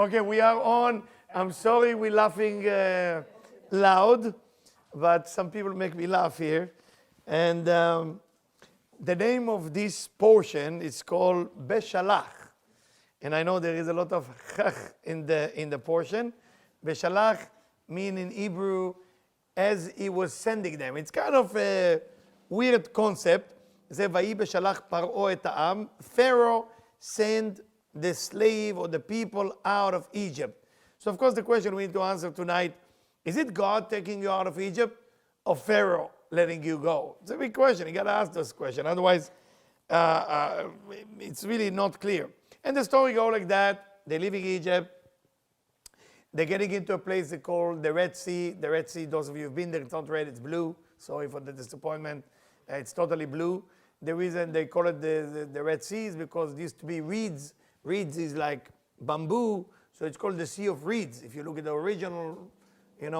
Okay, we are on. I'm sorry we're laughing loud, but some people make me laugh here. And the name of this portion is called Beshalach. And I know there is a lot of chach in the portion. Beshalach means in Hebrew, as he was sending them. It's kind of a weird concept. It says, Vayi beshalach paro et ha'am. Pharaoh sent the slave or the people out of Egypt. So of course the question we need to answer tonight, is it God taking you out of Egypt or Pharaoh letting you go? It's a big question. You got to ask this question. Otherwise, it's really not clear. And the story goes like that. They're leaving Egypt. They're getting into a place they call the Red Sea. The Red Sea, those of you who've been there, it's not red, it's blue. Sorry for the disappointment. It's totally blue. The reason they call it the Red Sea is because it used to be reeds. Reeds is like bamboo, so it's called the Sea of Reeds. If you look at the original,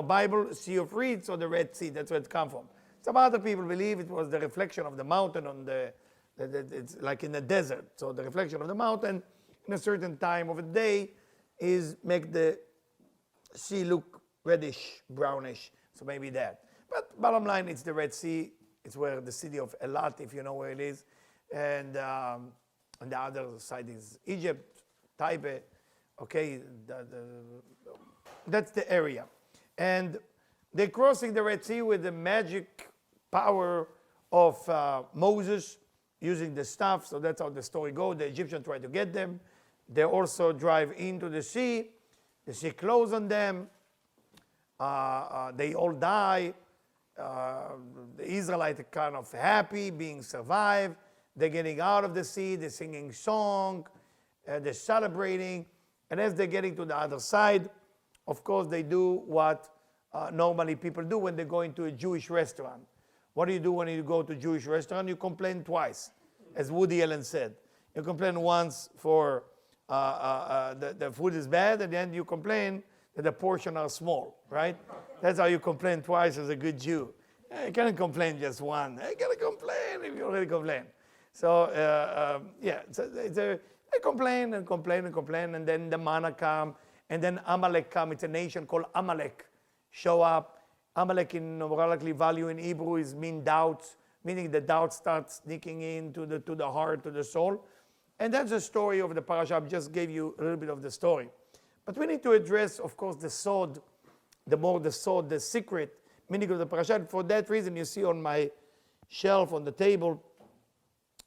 Bible, Sea of Reeds or the Red Sea, that's where it comes from. Some other people believe it was the reflection of the mountain on it's like in the desert. So the reflection of the mountain in a certain time of the day is make the sea look reddish, brownish. So maybe that. But bottom line, it's the Red Sea. It's where the city of Elat, if you know where it is. And on the other side is Egypt, Taipei. Okay, that's the area. And they're crossing the Red Sea with the magic power of Moses using the staff. So that's how the story goes. The Egyptians try to get them. They also drive into the sea. The sea closes on them. They all die. The Israelites are kind of happy, being survived. They're getting out of the sea. They're singing song. They're celebrating. And as they're getting to the other side, of course, they do what normally people do when they go into a Jewish restaurant. What do you do when you go to a Jewish restaurant? You complain twice, as Woody Allen said. You complain once for the food is bad, and then you complain that the portions are small, right? That's how you complain twice as a good Jew. You can't complain just one. You gotta complain if you already complain. So they complain and complain and complain, and then the manna come, and then Amalek come. It's a nation called Amalek. Show up. Amalek in numerically value in Hebrew is mean doubts, meaning the doubt starts sneaking into the heart, to the soul. And that's the story of the parasha. I just gave you a little bit of the story. But we need to address, of course, the sword, the secret meaning of the parasha. For that reason, you see on my shelf on the table,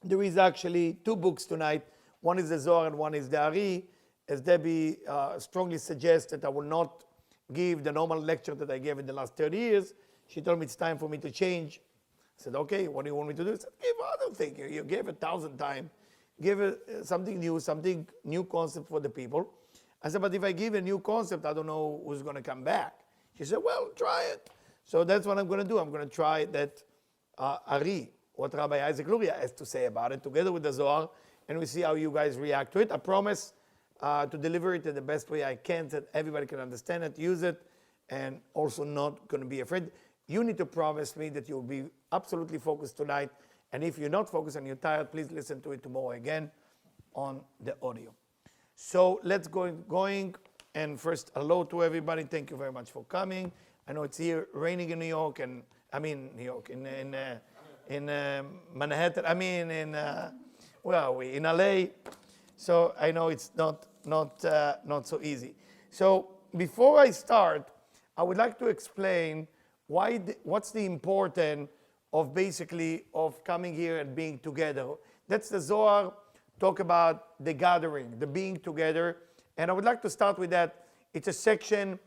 there is actually two books tonight. One is the Zohar and one is the Ari. As Debbie strongly suggests that I will not give the normal lecture that I gave in the last 30 years. She told me it's time for me to change. I said, okay, what do you want me to do? I said, give other thing. You gave 1,000 times. Give something new concept for the people. I said, but if I give a new concept, I don't know who's going to come back. She said, well, try it. So that's what I'm going to do. I'm going to try that Ari, what Rabbi Isaac Luria has to say about it, together with the Zohar, and we see how you guys react to it. I promise to deliver it in the best way I can, so that everybody can understand it, use it, and also not going to be afraid. You need to promise me that you'll be absolutely focused tonight. And if you're not focused and you're tired, please listen to it tomorrow again on the audio. So let's going. And first, hello to everybody. Thank you very much for coming. I know it's here raining in New York, in Manhattan. Where are we? In LA. So I know it's not so easy. So before I start, I would like to explain what's the importance of basically of coming here and being together. That's the Zohar talk about the gathering, the being together. And I would like to start with that. It's a section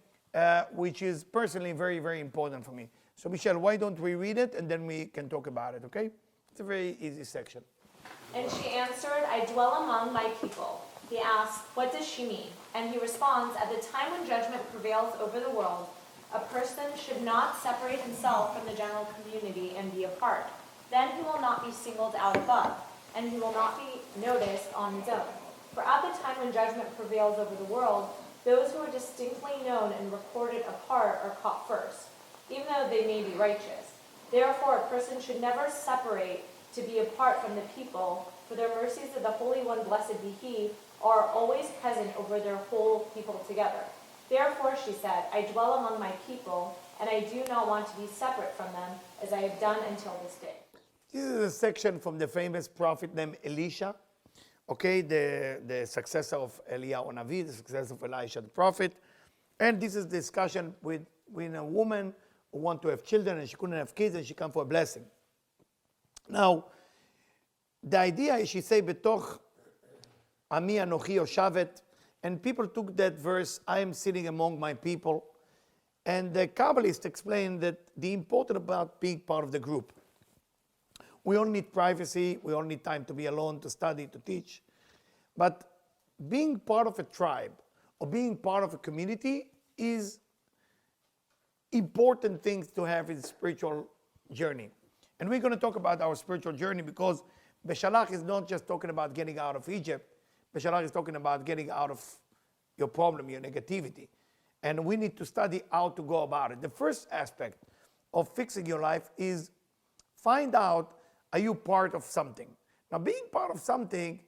which is personally very, very important for me. So Michelle, why don't we read it and then we can talk about it, okay? It's a very easy section. And she answered, I dwell among my people. He asked, what does she mean? And he responds, at the time when judgment prevails over the world, a person should not separate himself from the general community and be apart. Then he will not be singled out above, and he will not be noticed on his own. For at the time when judgment prevails over the world, those who are distinctly known and recorded apart are caught first, even though they may be righteous. Therefore, a person should never separate to be apart from the people, for their mercies of the Holy One, blessed be He, are always present over their whole people together. Therefore, she said, I dwell among my people, and I do not want to be separate from them, as I have done until this day. This is a section from the famous prophet named Elisha, okay, the successor of Eliyahu Navi, the successor of Elisha the prophet. And this is discussion with a woman who want to have children and she couldn't have kids and she come for a blessing. Now, the idea is she say, Betoch Ami Anochi Yoshavet, and people took that verse, I am sitting among my people. And the Kabbalists explain that the important about being part of the group. We all need privacy, we all need time to be alone, to study, to teach. But being part of a tribe or being part of a community is important things to have in spiritual journey. And we're going to talk about our spiritual journey because Beshalach is not just talking about getting out of Egypt. Beshalach is talking about getting out of your problem, your negativity. And we need to study how to go about it. The first aspect of fixing your life is find out, are you part of something? Now, being part of something,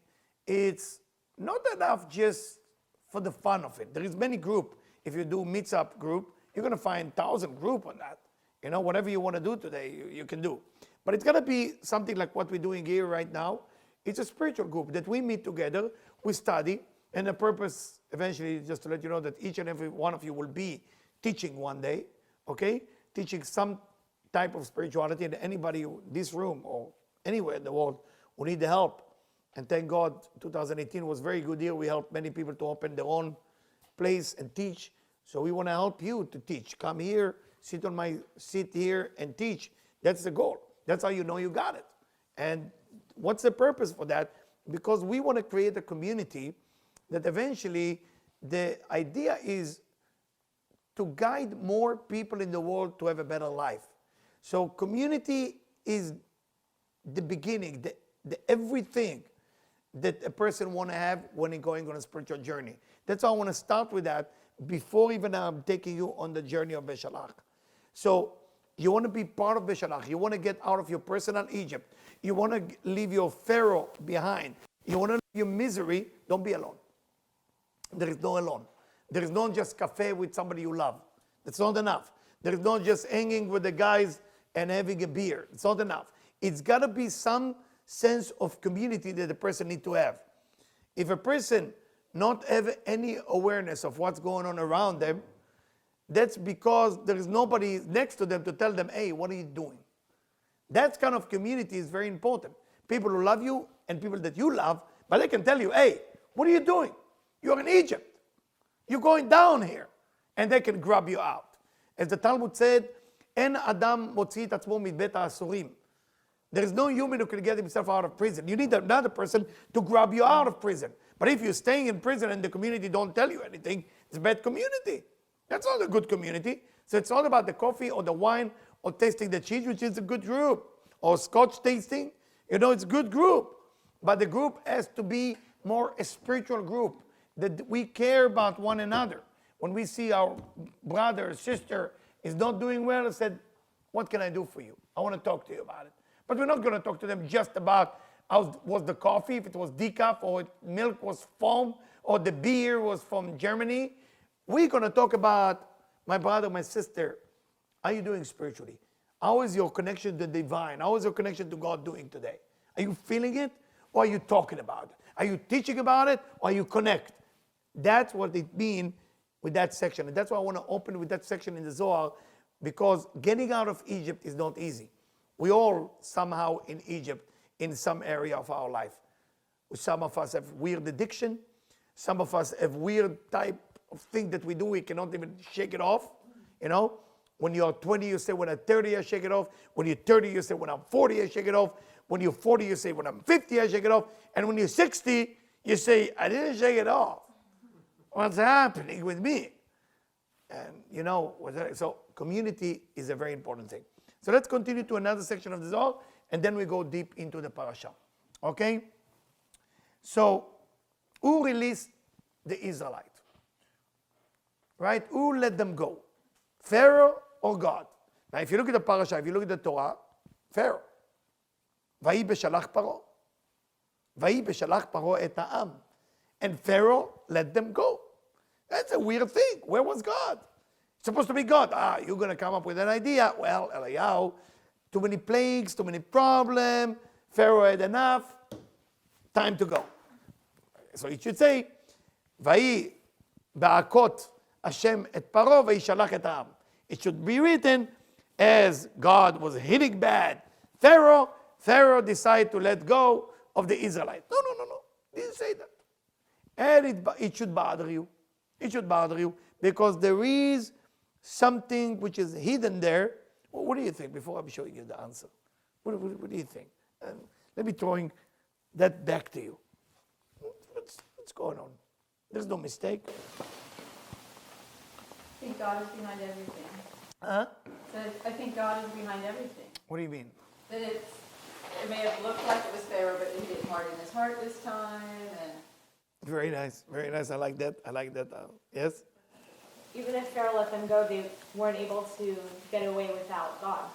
it's not enough just for the fun of it. There is many group. If you do meets-up group, you're going to find 1,000 group on that. You know, whatever you want to do today, you can do. But it's going to be something like what we're doing here right now. It's a spiritual group that we meet together, we study, and the purpose eventually is just to let you know that each and every one of you will be teaching one day, okay? Teaching some type of spirituality, and anybody in this room or anywhere in the world who need the help. And thank God, 2018 was a very good year. We helped many people to open their own place and teach. So we want to help you to teach. Come here, sit on my seat here and teach. That's the goal. That's how you know you got it. And what's the purpose for that? Because we want to create a community that eventually the idea is to guide more people in the world to have a better life. So community is the beginning, the everything that a person want to have when he's going on a spiritual journey. That's why I want to start with that before even I'm taking you on the journey of Beshalach. So you want to be part of Beshalach. You want to get out of your personal Egypt. You want to leave your Pharaoh behind. You want to leave your misery. Don't be alone. There is no alone. There is not just cafe with somebody you love. That's not enough. There is not just hanging with the guys and having a beer. It's not enough. It's got to be some sense of community that the person needs to have. If a person not have any awareness of what's going on around them, that's because there is nobody next to them to tell them, hey, what are you doing? That kind of community is very important. People who love you and people that you love, but they can tell you, hey, what are you doing? You're in Egypt. You're going down here. And they can grab you out. As the Talmud said, En Adam motzi et atzmo mitbet ha'asurim. There is no human who can get himself out of prison. You need another person to grab you out of prison. But if you're staying in prison and the community don't tell you anything, it's a bad community. That's not a good community. So it's not about the coffee or the wine or tasting the cheese, which is a good group, or scotch tasting. You know, it's a good group. But the group has to be more a spiritual group, that we care about one another. When we see our brother or sister is not doing well, I said, what can I do for you? I want to talk to you about it. But we're not going to talk to them just about how was the coffee, if it was decaf, or milk was foam, or the beer was from Germany. We're going to talk about, my brother, my sister, how are you doing spiritually? How is your connection to the divine? How is your connection to God doing today? Are you feeling it, or are you talking about it? Are you teaching about it, or are you connect? That's what it means with that section. And that's why I want to open with that section in the Zohar, because getting out of Egypt is not easy. We all somehow in Egypt in some area of our life. Some of us have weird addiction. Some of us have weird type of thing that we do. We cannot even shake it off. You know, when you're 20, you say, when I'm 30, I shake it off. When you're 30, you say, when I'm 40, I shake it off. When you're 40, you say, when I'm 50, I shake it off. And when you're 60, you say, I didn't shake it off. What's happening with me? And you know, so community is a very important thing. So let's continue to another section of the Zohar, and then we go deep into the parasha. Okay? So, who released the Israelite? Right? Who let them go? Pharaoh or God? Now, if you look at the parasha, if you look at the Torah, Pharaoh. ויהי בשלח פרעה. ויהי בשלח פרעה את העם. And Pharaoh let them go. That's a weird thing. Where was God? It's supposed to be God. You're going to come up with an idea. Well, Eliyahu, too many plagues, too many problems. Pharaoh had enough. Time to go. So it should say, ויהי בהכות השם את פרעה וישלח את העם. It should be written as God was hitting bad Pharaoh decided to let go of the Israelites. No. Didn't say that. And it should bother you. It should bother you because there is something which is hidden there. Well, what do you think before I'm showing you the answer? What do you think? Let me throwing that back to you. What's going on? There's no mistake. I think God is behind everything. Huh? So I think God is behind everything. What do you mean? That it may have looked like it was Pharaoh, but he didn't harden his heart this time. And Very nice. I like that. Yes? Even if Pharaoh let them go, they weren't able to get away without God.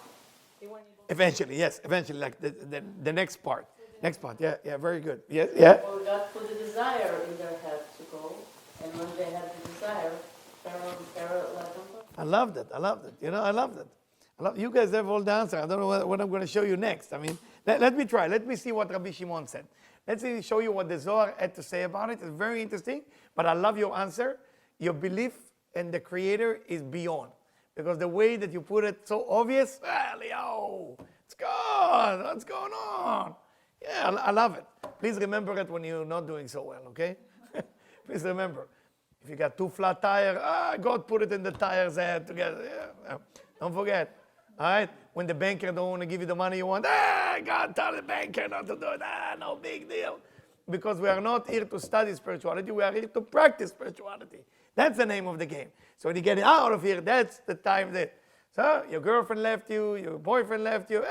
They weren't able to. Eventually, yes. Eventually, like the next part. Next part, yeah, very good. Yeah. Well, God put a desire in their head to go, and when they had the desire, Pharaoh let them go. I loved it. You know, I loved it. You guys have all the answer. I don't know what I'm going to show you next. I mean, let me try. Let me see what Rabbi Shimon said. Let's show you what the Zohar had to say about it. It's very interesting, but I love your answer. Your belief in the Creator is beyond. Because the way that you put it so obvious, Eliyahu, it's God. What's going on? Yeah, I love it. Please remember it when you're not doing so well, okay? Please remember. If you got two flat tires, God put it in the tires head together. Yeah. Don't forget. All right? When the banker don't want to give you the money you want, God tell the banker not to do it. No big deal. Because we are not here to study spirituality. We are here to practice spirituality. That's the name of the game. So when you get out of here, that's the time that, so your girlfriend left you, your boyfriend left you.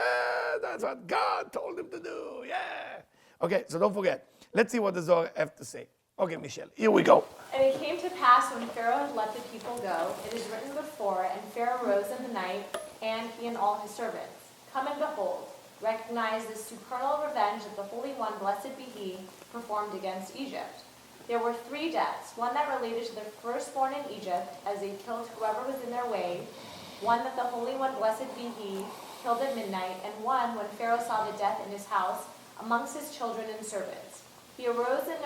That's what God told him to do. Yeah. Okay, so don't forget. Let's see what the Zohar have to say. Okay, Michelle, here we go. And it came to pass when Pharaoh had let the people go, it is written before, and Pharaoh rose in the night, and he and all his servants. Come and behold, recognize the supernal revenge that the Holy One, blessed be he, performed against Egypt. There were 3 deaths, one that related to the firstborn in Egypt, as they killed whoever was in their way, one that the Holy One, blessed be he, killed at midnight, and one when Pharaoh saw the death in his house amongst his children and servants. He arose and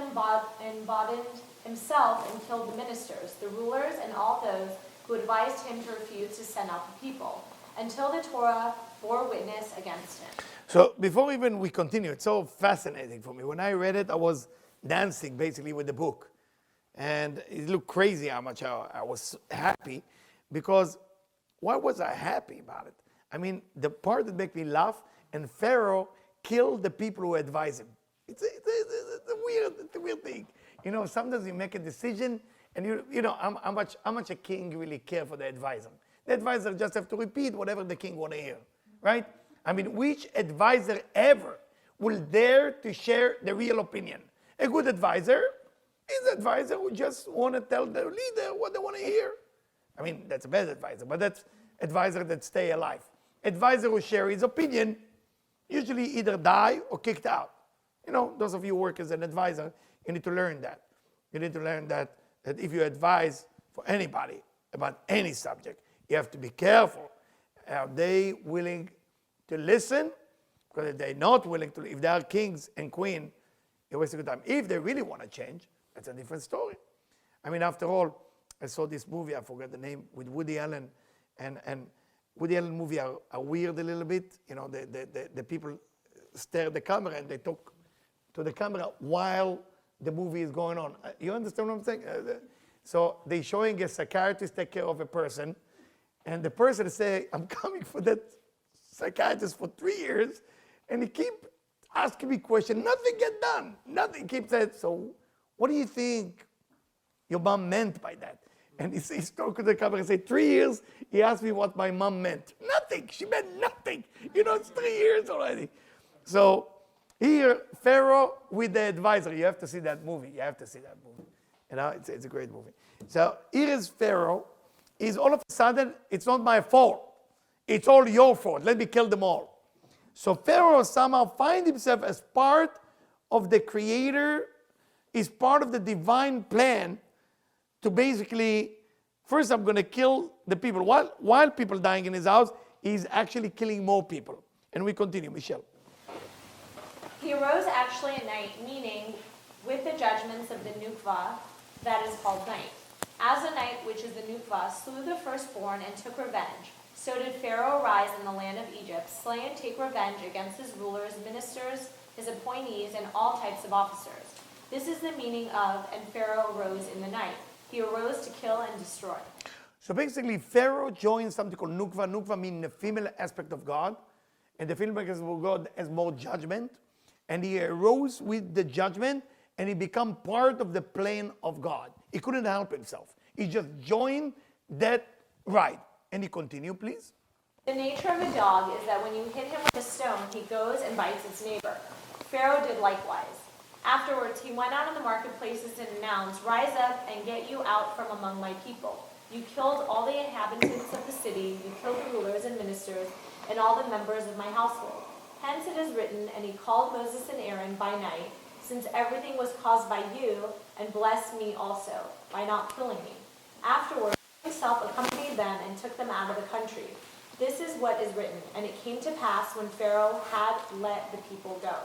embodied himself and killed the ministers, the rulers, and all those who advised him to refuse to send out the people, until the Torah bore witness against him. So before even we continue, it's so fascinating for me. When I read it, I was dancing basically with the book. And it looked crazy how much I was happy, because why was I happy about it? I mean, the part that made me laugh, and Pharaoh killed the people who advise him. It's a weird thing. You know, sometimes you make a decision, and you know how much a king really care for the advisor. The advisor just have to repeat whatever the king want to hear, right? I mean, which advisor ever will dare to share the real opinion? A good advisor is an advisor who just want to tell the leader what they want to hear. I mean, that's a bad advisor, but that's advisor that stay alive. Advisor who share his opinion usually either die or kicked out. You know, those of you who work as an advisor, you need to learn that. You need to learn that if you advise for anybody about any subject, you have to be careful. Are they willing to listen? Because if they're not willing to, if they are kings and queens, you waste a good time. If they really want to change, that's a different story. I mean, after all, I saw this movie, I forget the name, with Woody Allen, and Woody Allen movies are weird a little bit. You know, the people stare at the camera and they talk to the camera while the movie is going on. You understand what I'm saying? So they're showing a psychiatrist take care of a person, and the person say, I'm coming for that psychiatrist for 3 years, and he keep asking me questions. Nothing get done. Nothing. Keep saying, so what do you think your mom meant by that? And he's talking to the camera and say, 3 years, he asked me what my mom meant. Nothing. She meant nothing. You know, it's 3 years already. So here, Pharaoh with the advisor. You have to see that movie. You have to see that movie. You know, it's a great movie. So here is Pharaoh. Is all of a sudden, it's not my fault. It's all your fault. Let me kill them all. So Pharaoh somehow finds himself as part of the Creator, is part of the divine plan to basically, first I'm going to kill the people. While people dying in his house, he's actually killing more people. And we continue, Michelle. He arose actually at night, meaning with the judgments of the Nukva, that is called night. As the night, which is the Nukva, slew the firstborn and took revenge, so did Pharaoh arise in the land of Egypt, slay and take revenge against his rulers, ministers, his appointees, and all types of officers. This is the meaning of, and Pharaoh arose in the night. He arose to kill and destroy. So basically, Pharaoh joins something called Nukva. Nukva means the female aspect of God. And the female aspect of God has more judgment. And he arose with the judgment, and he became part of the plan of God. He couldn't help himself. He just joined that ride. And he continued, please. The nature of a dog is that when you hit him with a stone, he goes and bites its neighbor. Pharaoh did likewise. Afterwards, he went out in the marketplaces and announced, "Rise up and get you out from among my people. You killed all the inhabitants of the city. You killed the rulers and ministers and all the members of my household." Hence it is written, "And he called Moses and Aaron by night, since everything was caused by you, and blessed me also, by not killing me." Afterwards, he himself accompanied them and took them out of the country. This is what is written, and it came to pass when Pharaoh had let the people go.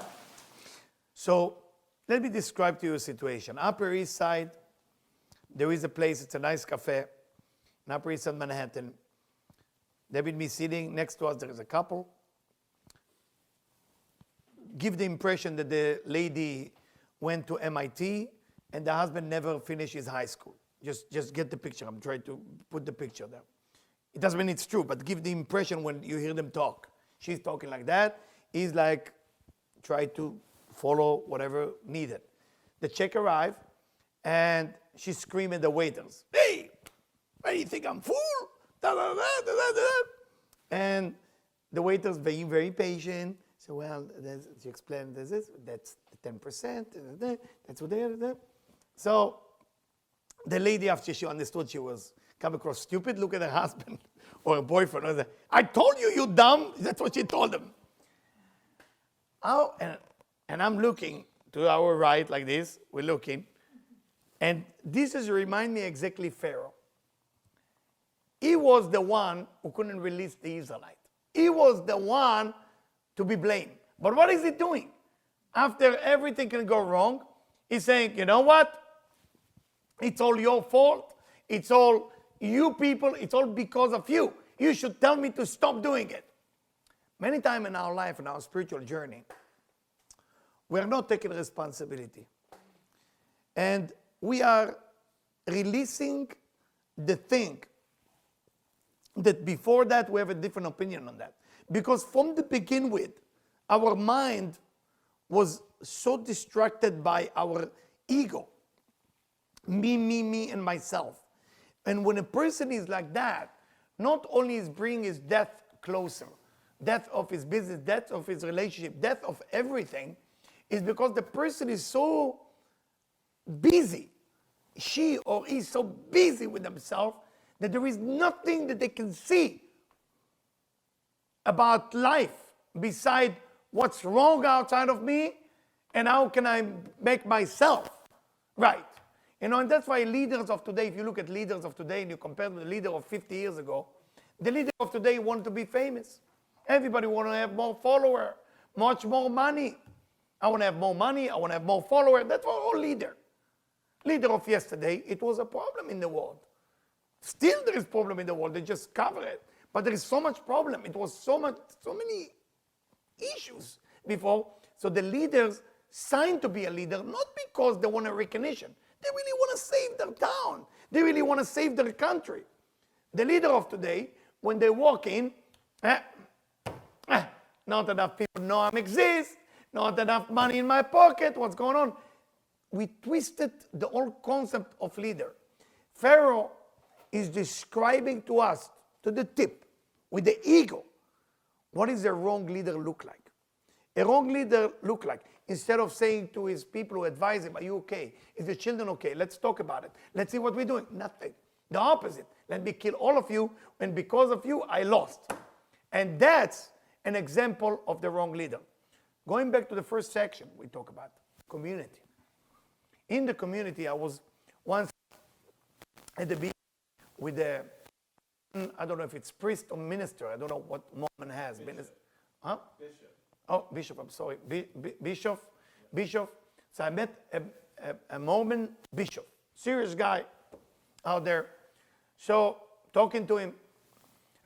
So let me describe to you a situation. Upper East Side, there is a place, it's a nice cafe, in Upper East Side, Manhattan. There will be sitting next to us, there is a couple. Give the impression that the lady went to MIT and the husband never finished his high school. Just get the picture. I'm trying to put the picture there. It doesn't mean it's true, but give the impression when you hear them talk. She's talking like that. He's like, try to follow whatever needed. The check arrived, and she's screaming at the waiters, "Hey, why do you think I'm fool?" Da, da, da, da, da, da. And the waiters being very patient. So, well, she explained this, that's the 10%, that's what they are. So the lady, after she understood she was come across stupid, look at her husband or her boyfriend. And said, "I told you, you dumb." That's what she told him. Oh, and I'm looking to our right like this. We're looking. And this is remind me exactly Pharaoh. He was the one who couldn't release the Israelite. He was the one to be blamed. But what is he doing? After everything can go wrong, he's saying, "You know what? It's all your fault. It's all you people. It's all because of you. You should tell me to stop doing it." Many times in our life, in our spiritual journey, we are not taking responsibility. And we are releasing the thing that before that we have a different opinion on that. Because from the begin with, our mind was so distracted by our ego. Me, and myself. And when a person is like that, not only is bringing his death closer, death of his business, death of his relationship, death of everything, is because the person is so busy. She or he is so busy with themselves that there is nothing that they can see about life beside what's wrong outside of me and how can I make myself right. And that's why leaders of today, if you look at leaders of today and you compare them to the leader of 50 years ago, the leader of today want to be famous. Everybody want to have more followers, much more money. I want to have more money, I want to have more followers. That's our whole leader. Leader of yesterday, it was a problem in the world. Still there is problem in the world, they just cover it. But there is so much problem. It was so many issues before. So the leaders signed to be a leader, not because they want a recognition. They really want to save their town. They really want to save their country. The leader of today, when they walk in, not enough people know I exist, not enough money in my pocket, what's going on? We twisted the whole concept of leader. Pharaoh is describing to us, to the tip, with the ego, what does a wrong leader look like? A wrong leader look like, instead of saying to his people who advise him, "Are you okay? Is the children okay? Let's talk about it. Let's see what we're doing." Nothing. The opposite. Let me kill all of you, and because of you, I lost. And that's an example of the wrong leader. Going back to the first section we talk about, community. In the community, I was once at the beach with a, I don't know if it's priest or minister, I don't know what Mormon has. Bishop. Huh? Bishop. Oh, bishop, I'm sorry. Bishop. So I met a Mormon bishop, serious guy out there. So talking to him,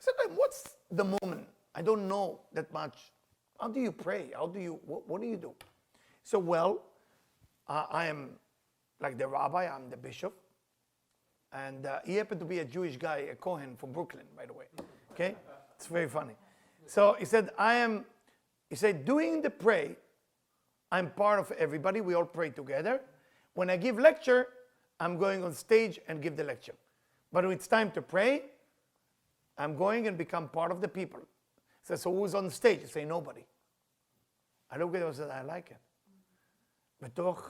I said, what's the Mormon? I don't know that much. How do you pray? What do you do? So, well, I am like the rabbi, I'm the bishop. And he happened to be a Jewish guy, a Kohen from Brooklyn, by the way. Okay? It's very funny. So he said, doing the pray, I'm part of everybody. We all pray together. When I give lecture, I'm going on stage and give the lecture. But when it's time to pray, I'm going and become part of the people. He said, so who's on stage? I say, nobody. I look at him and said, I like it. Betoch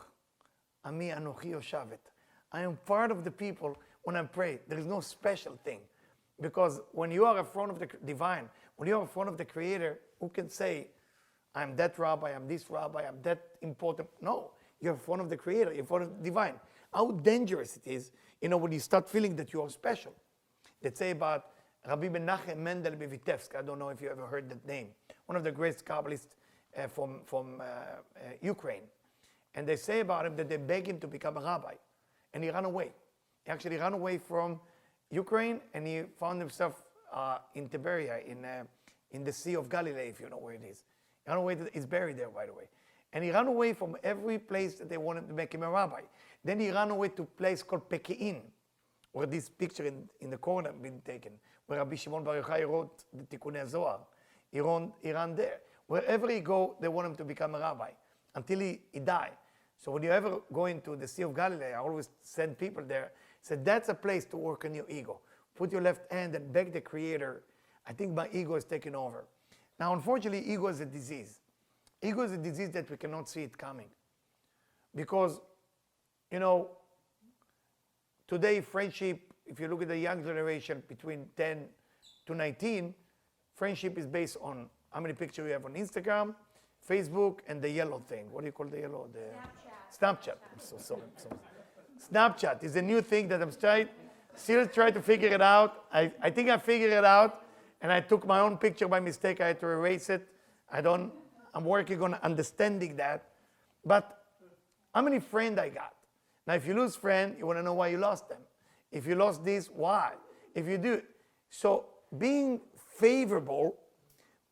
ami anochi yoshavet. I am part of the people when I pray. There is no special thing. Because when you are in front of the divine, when you are in front of the Creator, who can say, I'm that rabbi, I'm this rabbi, I'm that important? No, you're in front of the Creator, you're in front of the divine. How dangerous it is, when you start feeling that you are special. They say about Rabbi Menachem Mendel Bevitevsk, I don't know if you ever heard that name, one of the greatest Kabbalists from Ukraine. And they say about him that they beg him to become a rabbi. And he ran away. He actually ran away from Ukraine, and he found himself in Tiberia, in the Sea of Galilee, if you know where it is. He ran away. He's buried there, by the way. And he ran away from every place that they wanted to make him a rabbi. Then he ran away to a place called Pekein, where this picture in the corner had been taken, where Rabbi Shimon Bar Yochai wrote the Tikkunei Zohar. He ran there. Wherever he go, they want him to become a rabbi, until he died. So when you ever go into the Sea of Galilee, I always send people there, say, that's a place to work on your ego. Put your left hand and beg the Creator, I think my ego is taking over. Now, unfortunately, ego is a disease. Ego is a disease that we cannot see it coming. Because, today friendship, if you look at the young generation between 10 to 19, friendship is based on how many pictures you have on Instagram, Facebook, and the yellow thing. What do you call the yellow? Snapchat. I'm so sorry. Snapchat is a new thing that I'm still trying to figure it out. I think I figured it out, and I took my own picture by mistake. I had to erase it. I'm working on understanding that. But how many friends I got? Now, if you lose friends, you want to know why you lost them. If you lost this, why? If you do. So being favorable,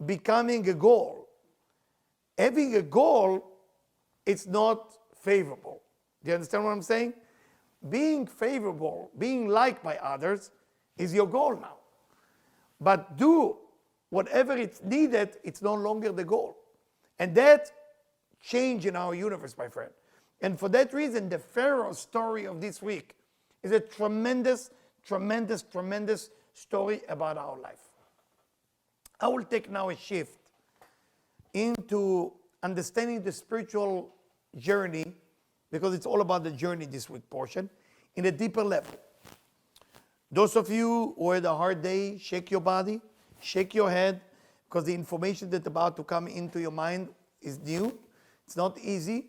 becoming a goal. Having a goal, it's not favorable. Do you understand what I'm saying? Being favorable, being liked by others is your goal now. But do whatever it's needed, it's no longer the goal. And that change in our universe, my friend. And for that reason, the Pharaoh story of this week is a tremendous, tremendous, tremendous story about our life. I will take now a shift into understanding the spiritual journey, because it's all about the journey this week portion, in a deeper level. Those of you who had a hard day, shake your body, shake your head, because the information that's about to come into your mind is new. It's not easy.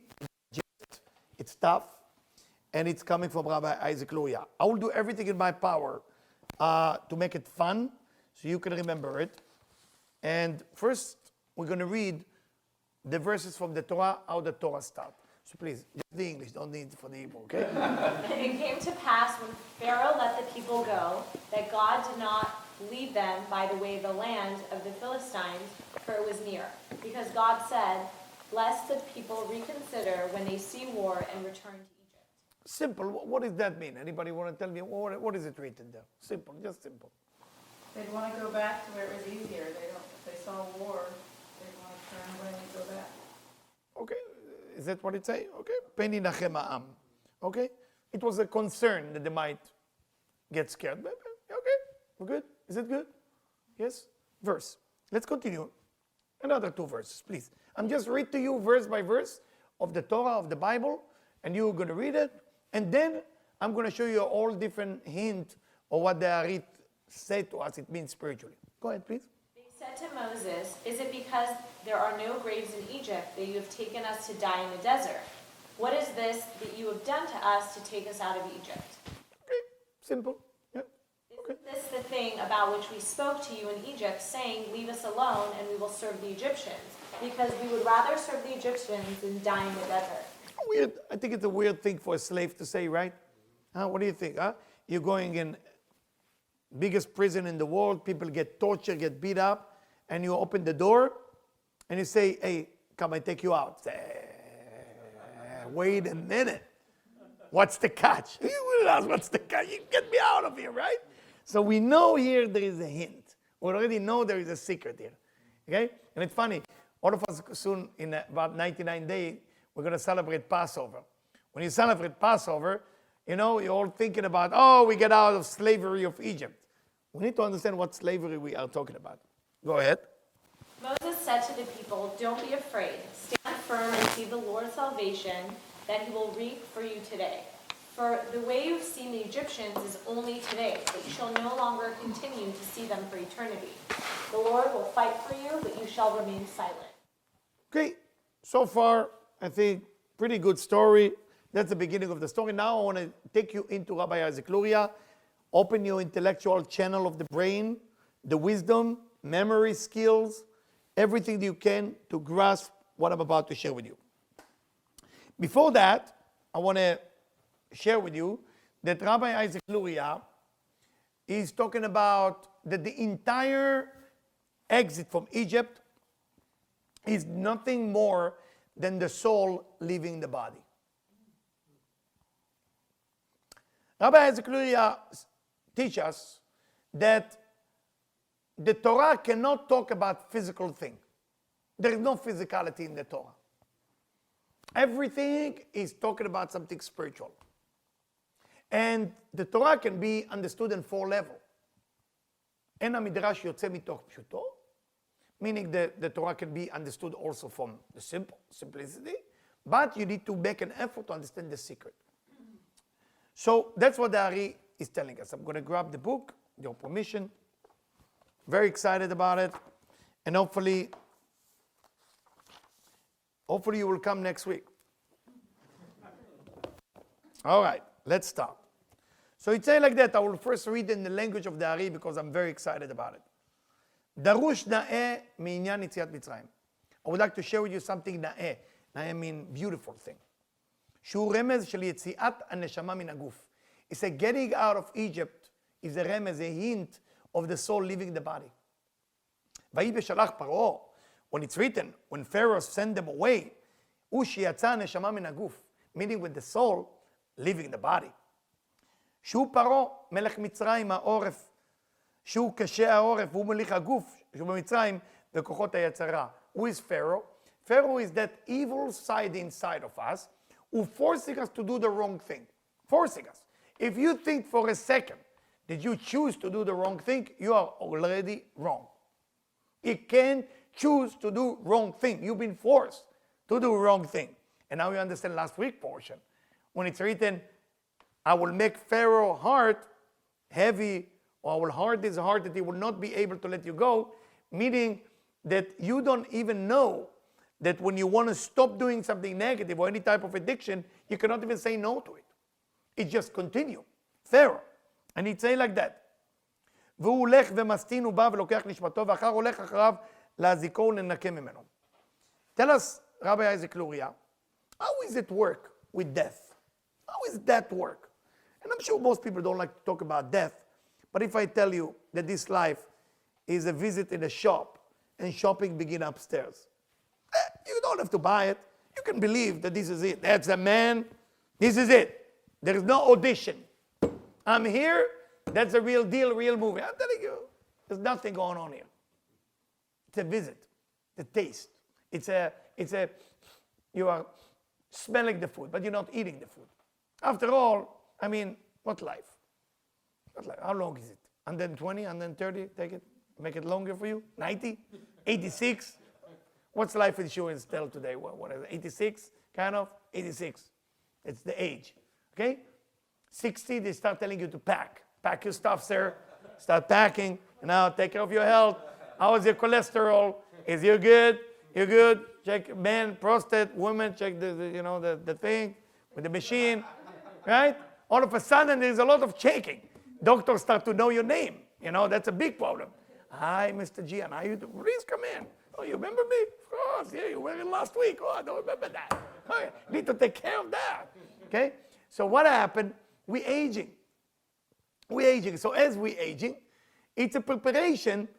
It's tough. And it's coming from Rabbi Isaac Luria. I will do everything in my power to make it fun so you can remember it. And first, we're going to read the verses from the Torah, how the Torah starts. So please, just the English, don't need for the Hebrew, okay? It came to pass when Pharaoh let the people go, that God did not lead them by the way of the land of the Philistines, for it was near. Because God said, lest the people reconsider when they see war and return to Egypt. Simple. What does that mean? Anybody want to tell me what is it written there? Simple, just simple. They'd want to go back to where it was easier. If they saw war, they'd want to turn away and go back. Okay, is that what it say? Okay, Peni Nachem Ha'am. Okay, it was a concern that they might get scared. But, okay, we're good. Is it good? Yes? Verse. Let's continue. Another 2 verses, please. I'm just read to you verse by verse of the Torah, of the Bible, and you're going to read it. And then I'm going to show you all different hints of what the Arit said to us. It means spiritually. Go ahead, please. They said said to Moses, "Is it because there are no graves in Egypt that you have taken us to die in the desert? What is this that you have done to us to take us out of Egypt? Okay, simple. Yeah. Okay. Isn't this the thing about which we spoke to you in Egypt, saying, 'Leave us alone, and we will serve the Egyptians,' because we would rather serve the Egyptians than die in the desert." Weird. I think it's a weird thing for a slave to say, right? What do you think? You're going in biggest prison in the world, people get tortured, get beat up, and you open the door and you say, "Hey, come, I take you out." Wait a minute. What's the catch? You will ask, what's the catch? You get me out of here, right? So we know here there is a hint. We already know there is a secret here. Okay? And it's funny. All of us soon, in about 99 days, we're going to celebrate Passover. When you celebrate Passover, you know, you're all thinking about, oh, we get out of slavery of Egypt. We need to understand what slavery we are talking about. Go ahead. Moses said to the people, "Don't be afraid. Stand firm and see the Lord's salvation that he will reap for you today. For the way you've seen the Egyptians is only today, but you shall no longer continue to see them for eternity. The Lord will fight for you, but you shall remain silent." Okay, so far, I think, pretty good story. That's the beginning of the story. Now I want to take you into Rabbi Isaac Luria, open your intellectual channel of the brain, the wisdom, memory skills, everything that you can to grasp what I'm about to share with you. Before that, I want to share with you that Rabbi Isaac Luria is talking about that the entire exit from Egypt is nothing more than the soul leaving the body. Rabbi Isaac Luria teaches us that the Torah cannot talk about physical things. There is no physicality in the Torah. Everything is talking about something spiritual. And the Torah can be understood in 4 levels. אין המדרש יוצא מתוך פשוטו, meaning the Torah can be understood also from the simplicity, but you need to make an effort to understand the secret. So that's what the Ari is telling us. I'm going to grab the book, with your permission. Very excited about it. And hopefully you will come next week. All right, let's start. So it says like that. I will first read in the language of the Ari because I'm very excited about it. Darush na'eh mi'inyan yitziat Mitzrayim. I would like to share with you something na'eh. Na'eh means beautiful thing. שהוא רמז של יציאת הנשמה מן הגוף. It's a getting out of Egypt is a remez, a hint of the soul leaving the body. ויהי בשלח פרעה, when it's written, when Pharaoh sent them away, הוא שיצא הנשמה מן הגוף, meaning with the soul leaving the body. שהוא פרעה, מלך מצרים העורף, שהוא קשה העורף, והוא מליך הגוף, שהוא במצרים, וכוחות היצרה. Who is Pharaoh? Pharaoh is that evil side inside of us, who forcing us to do the wrong thing. Forcing us. If you think for a second that you choose to do the wrong thing, you are already wrong. You can't choose to do wrong thing. You've been forced to do wrong thing. And now you understand last week portion. When it's written, I will make Pharaoh heart heavy, or I will hard his heart that he will not be able to let you go, meaning that you don't even know that when you want to stop doing something negative or any type of addiction, you cannot even say no to it. It just continue. Pharaoh. And he'd say like that. והוא הולך ומסטין ובא ולוקח נשמתו ואחר הולך אחריו להזיקו ולנקה ממנו. Tell us, Rabbi Isaac Luria, how is it work with death? How is that work? And I'm sure most people don't like to talk about death, but if I tell you that this life is a visit in a shop and shopping begin upstairs, you don't have to buy it. You can believe that this is it. That's a man. This is it. There is no audition. I'm here. That's a real deal, real movie. I'm telling you, there's nothing going on here. It's a visit. The taste. It's a, you are smelling the food, but you're not eating the food. After all, I mean, what life? What life? How long is it? 120, 130, take it, make it longer for you? 90? 86? What's life insurance tell today? What is it? 86, kind of? 86. It's the age. Okay? 60, they start telling you to pack. Pack your stuff, sir. Start packing. Now, take care of your health. How is your cholesterol? Is you good? You good? Check man, prostate, woman, check the thing with the machine, right? All of a sudden, there's a lot of checking. Doctors start to know your name. That's a big problem. Hi, Mr. Jian, how you doing? Please come in. Oh, you remember me? Of course, yeah, you were in last week. Oh, I don't remember that. Okay, need to take care of that. Okay? So what happened? We aging. So as we aging, it's a preparation.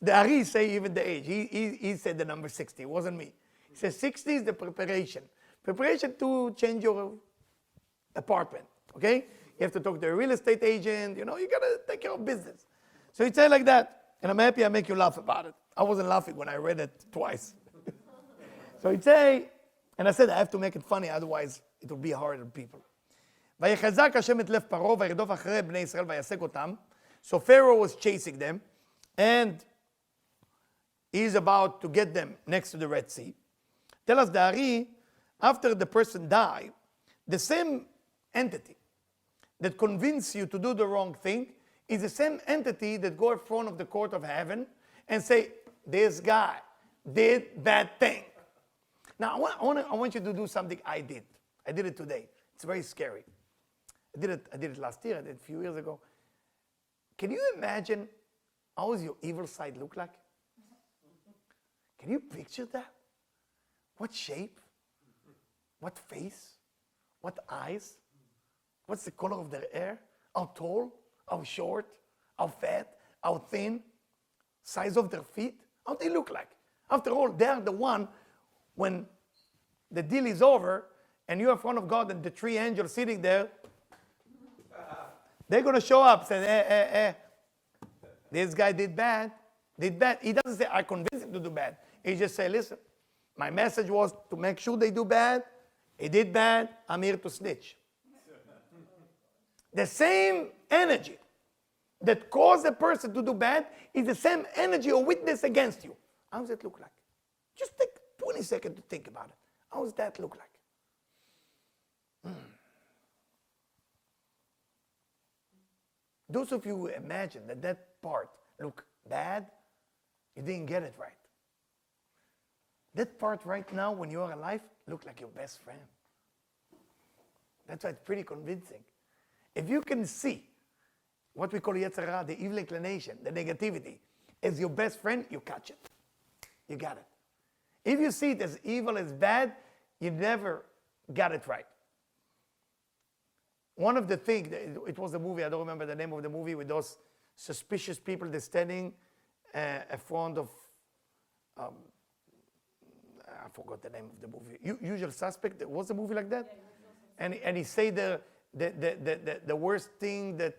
The Ari say even the age. He said the number 60. It wasn't me. He says 60 is the preparation. Preparation to change your apartment. Okay? You have to talk to a real estate agent. You got to take care of business. So he said like that. And I'm happy I make you laugh about it. I wasn't laughing when I read it twice. So he'd say, and I said, I have to make it funny, otherwise it will be hard on people. ויחזק השם את לב פרעה וירדוף אחרי בני ישראל ויעסק אותם. So Pharaoh was chasing them, and he's about to get them next to the Red Sea. Tell us the Ari, after the person died, the same entity that convinced you to do the wrong thing is the same entity that go in front of the court of heaven and say, this guy did bad thing. Now, I want you to do something I did. I did it today. It's very scary. I did it last year. I did it a few years ago. Can you imagine how does your evil side look like? Can you picture that? What shape? What face? What eyes? What's the color of their hair? How tall? How short? How fat? How thin? Size of their feet? How they look like? After all, they are the one, when the deal is over and you are in front of God and the three angels sitting there, they're going to show up and say, this guy did bad. He doesn't say, I convinced him to do bad. He just say, listen, my message was to make sure they do bad. He did bad. I'm here to snitch. The same energy that caused a person to do bad is the same energy or witness against you. How does it look like? Just take 20 seconds to think about it. How does that look like? Those of you who imagine that part look bad, you didn't get it right. That part right now, when you are alive, look like your best friend. That's why it's pretty convincing. If you can see what we call Yetzer Hara, the evil inclination, the negativity, as your best friend, you catch it. You got it. If you see it as evil, as bad, you never got it right. One of the things, it was a movie, I don't remember the name of the movie, with those suspicious people that standing in front of, I forgot the name of the movie. Usual Suspect, was a movie like that? And he say the worst thing that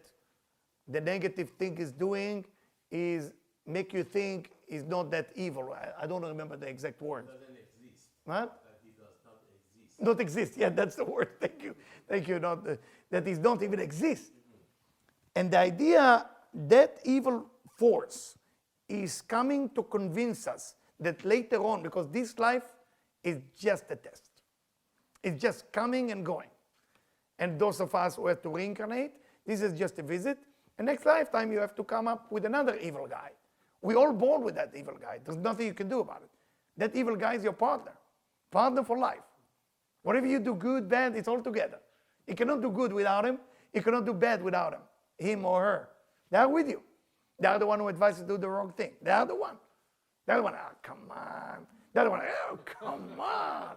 the negative thing is doing is make you think is not that evil. I don't remember the exact word. Doesn't exist. What? That he does not exist. Not exist. Yeah, that's the word. Thank you. Not, that is don't even exist. And the idea that evil force is coming to convince us that later on, because this life is just a test. It's just coming and going. And those of us who have to reincarnate, this is just a visit. And next lifetime, you have to come up with another evil guy. We're all born with that evil guy. There's nothing you can do about it. That evil guy is your partner for life. Whatever you do, good, bad, it's all together. You cannot do good without him. You cannot do bad without him or her. They are with you. They are the one who advises you to do the wrong thing. They are the one. The other one, oh, come on. The other one, oh, come on.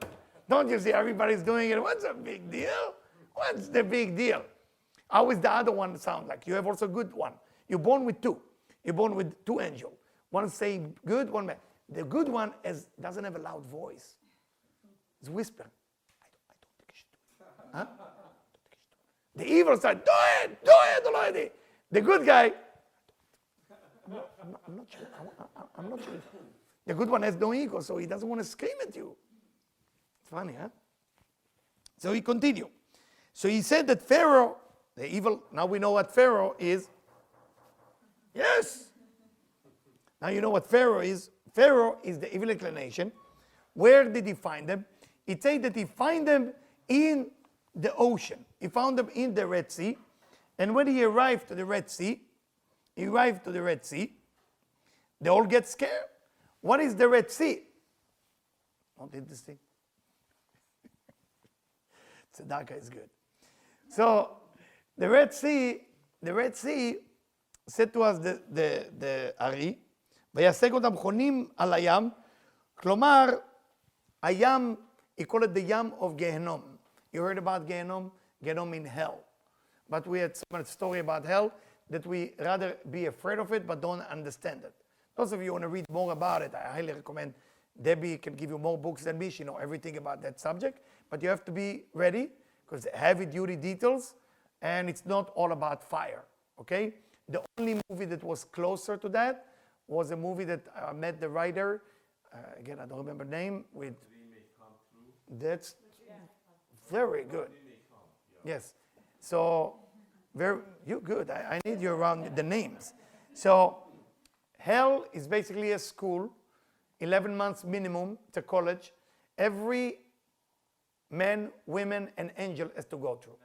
Don't you see everybody's doing it? What's a big deal? What's the big deal? How is the other one sound like? You have also a good one. You're born with two. You're born with two angels. One saying good, one bad. The good one doesn't have a loud voice. It's whispering. I don't think you should do it. Huh? The evil side, do it already. The good guy, I'm not sure. I'm not sure. The good one has no ego, so he doesn't want to scream at you. It's funny, huh? So he continued. So he said that Pharaoh, the evil, now we know what Pharaoh is. Yes. Now you know what Pharaoh is. Pharaoh is the evil inclination. Where did he find them? It said that he found them in the ocean. He found them in the Red Sea. And when he arrived to the Red Sea, They all get scared. What is the Red Sea? Not interesting. Tzedakah is good. So the Red Sea said to us the Ari, ויסג אותם חונים על הים, כלומר, הים, he called it the Yam of Gehenom. You heard about Gehenom? Gehenom in hell. But we had some story about hell that we rather be afraid of it but don't understand it. Those of you who want to read more about it, I highly recommend Debbie can give you more books than me. She knows everything about that subject. But you have to be ready because heavy duty details and it's not all about fire. Okay? The only movie that was closer to that was a movie that I met the writer. Again, I don't remember the name. With that's very good. Yes. So, you're good. I need you around the names. So, hell is basically a school, 11 months minimum. It's a college. Every man, women, and angel has to go through.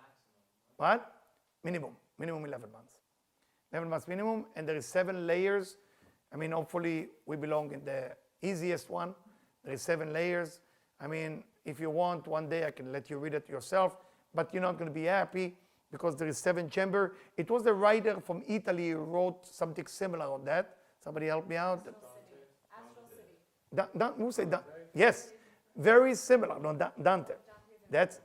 What? Minimum 11 months. 11 months minimum, and there is 7 layers. I mean, hopefully we belong in the easiest one. There is 7 layers. I mean, if you want, one day I can let you read it yourself, but you're not going to be happy because there is 7 chamber. It was the writer from Italy who wrote something similar on that. Somebody help me out. Astral City. Who said that? Yes, very similar. No, Dante. That's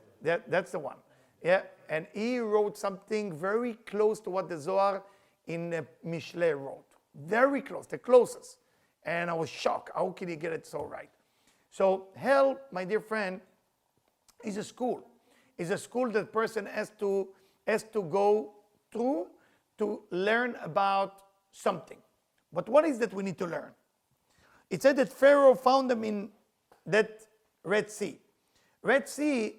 the one. Yeah, and he wrote something very close to what the Zohar in Mishle wrote. Very close, the closest. And I was shocked. How can he get it so right? So hell, my dear friend, is a school. It's a school that person has to go through to learn about something. But what is that we need to learn? It said that Pharaoh found them in that Red Sea. Red Sea,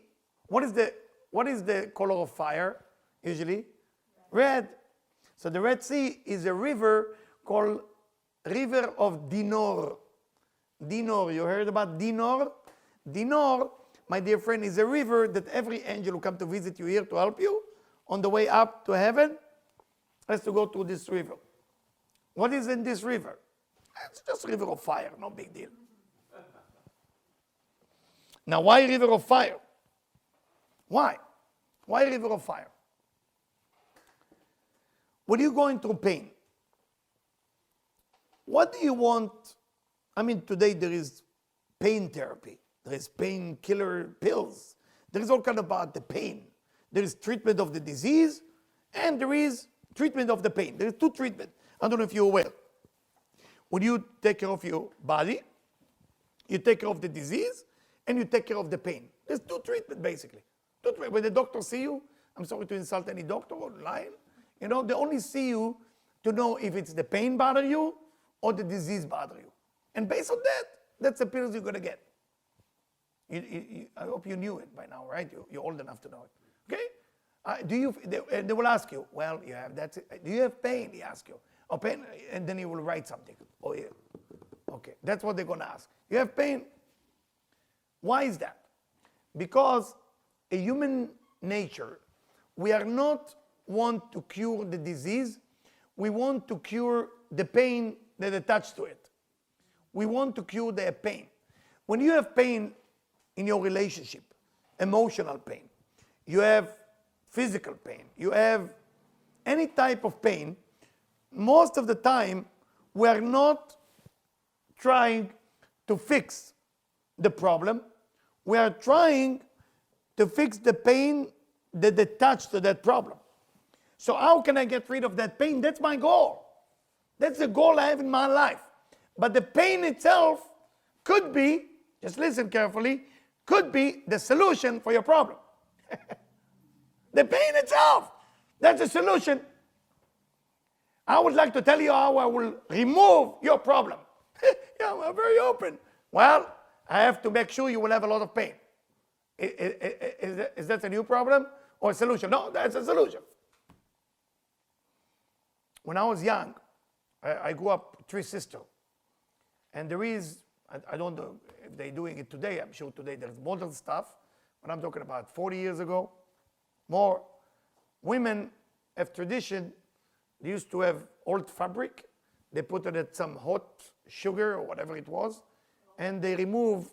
what is the color of fire usually? Red. So the Red Sea is a river called River of Dinor. Dinor, you heard about Dinor? Dinor, my dear friend, is a river that every angel who come to visit you here to help you on the way up to heaven has to go through this river. What is in this river? It's just a river of fire, no big deal. Now, why river of fire? Why? Why river of fire? When you're going through pain, what do you want? I mean, today there is pain therapy. There is painkiller pills. There is all kind about the pain. There is treatment of the disease, and there is treatment of the pain. There is 2 treatments. I don't know if you're aware. When you take care of your body, you take care of the disease, and you take care of the pain. There's 2 treatments, basically. When the doctor see you, I'm sorry to insult any doctor online, you know, they only see you to know if it's the pain bother you or the disease bother you. And based on that, that's the pills you're going to get. I hope you knew it by now, right? You're old enough to know it. Okay? They will ask you, well, you have that. Do you have pain? He asks you. Oh, pain? And then he will write something. Oh, yeah. Okay. That's what they're going to ask. You have pain? Why is that? Because a human nature, we are not want to cure the disease. We want to cure the pain that attached to it. We want to cure the pain. When you have pain in your relationship, emotional pain, you have physical pain, you have any type of pain, most of the time we are not trying to fix the problem. We are trying to fix the pain that attached to that problem. So how can I get rid of that pain? That's my goal. That's the goal I have in my life. But the pain itself could be, just listen carefully, could be the solution for your problem. The pain itself, that's the solution. I would like to tell you how I will remove your problem. Yeah, I'm very open. Well, I have to make sure you will have a lot of pain. Is that a new problem or a solution? No, that's a solution. When I was young, I grew up 3 sisters. And there is, I don't know if they're doing it today, I'm sure today there's modern stuff, but I'm talking about 40 years ago, more. Women have tradition, they used to have old fabric, They put it at some hot sugar or whatever it was, and they remove,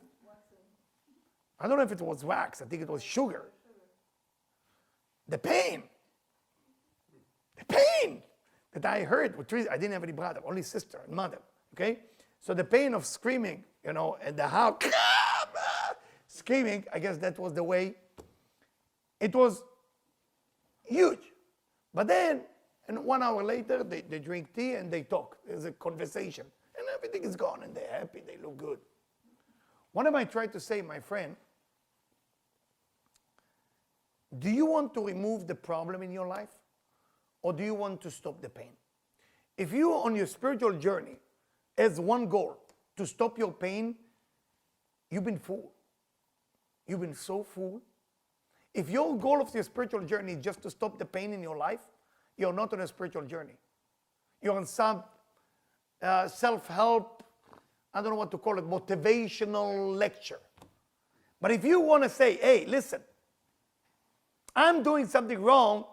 I don't know if it was wax, I think it was sugar. The pain that I heard with Teresa, I didn't have any brother, only sister and mother, okay? So the pain of screaming, you know, and the house, screaming, I guess that was the way. It was huge. But then, and 1 hour later, they drink tea and they talk. There's a conversation. And everything is gone and they're happy, they look good. What am I trying to say, my friend? Do you want to remove the problem in your life? Or do you want to stop the pain? If you, on your spiritual journey, as one goal, to stop your pain, you've been fooled. You've been so fooled. If your goal of your spiritual journey is just to stop the pain in your life, you're not on a spiritual journey. You're on some self-help, I don't know what to call it, motivational lecture. But if you want to say, hey, listen, I'm doing something wrong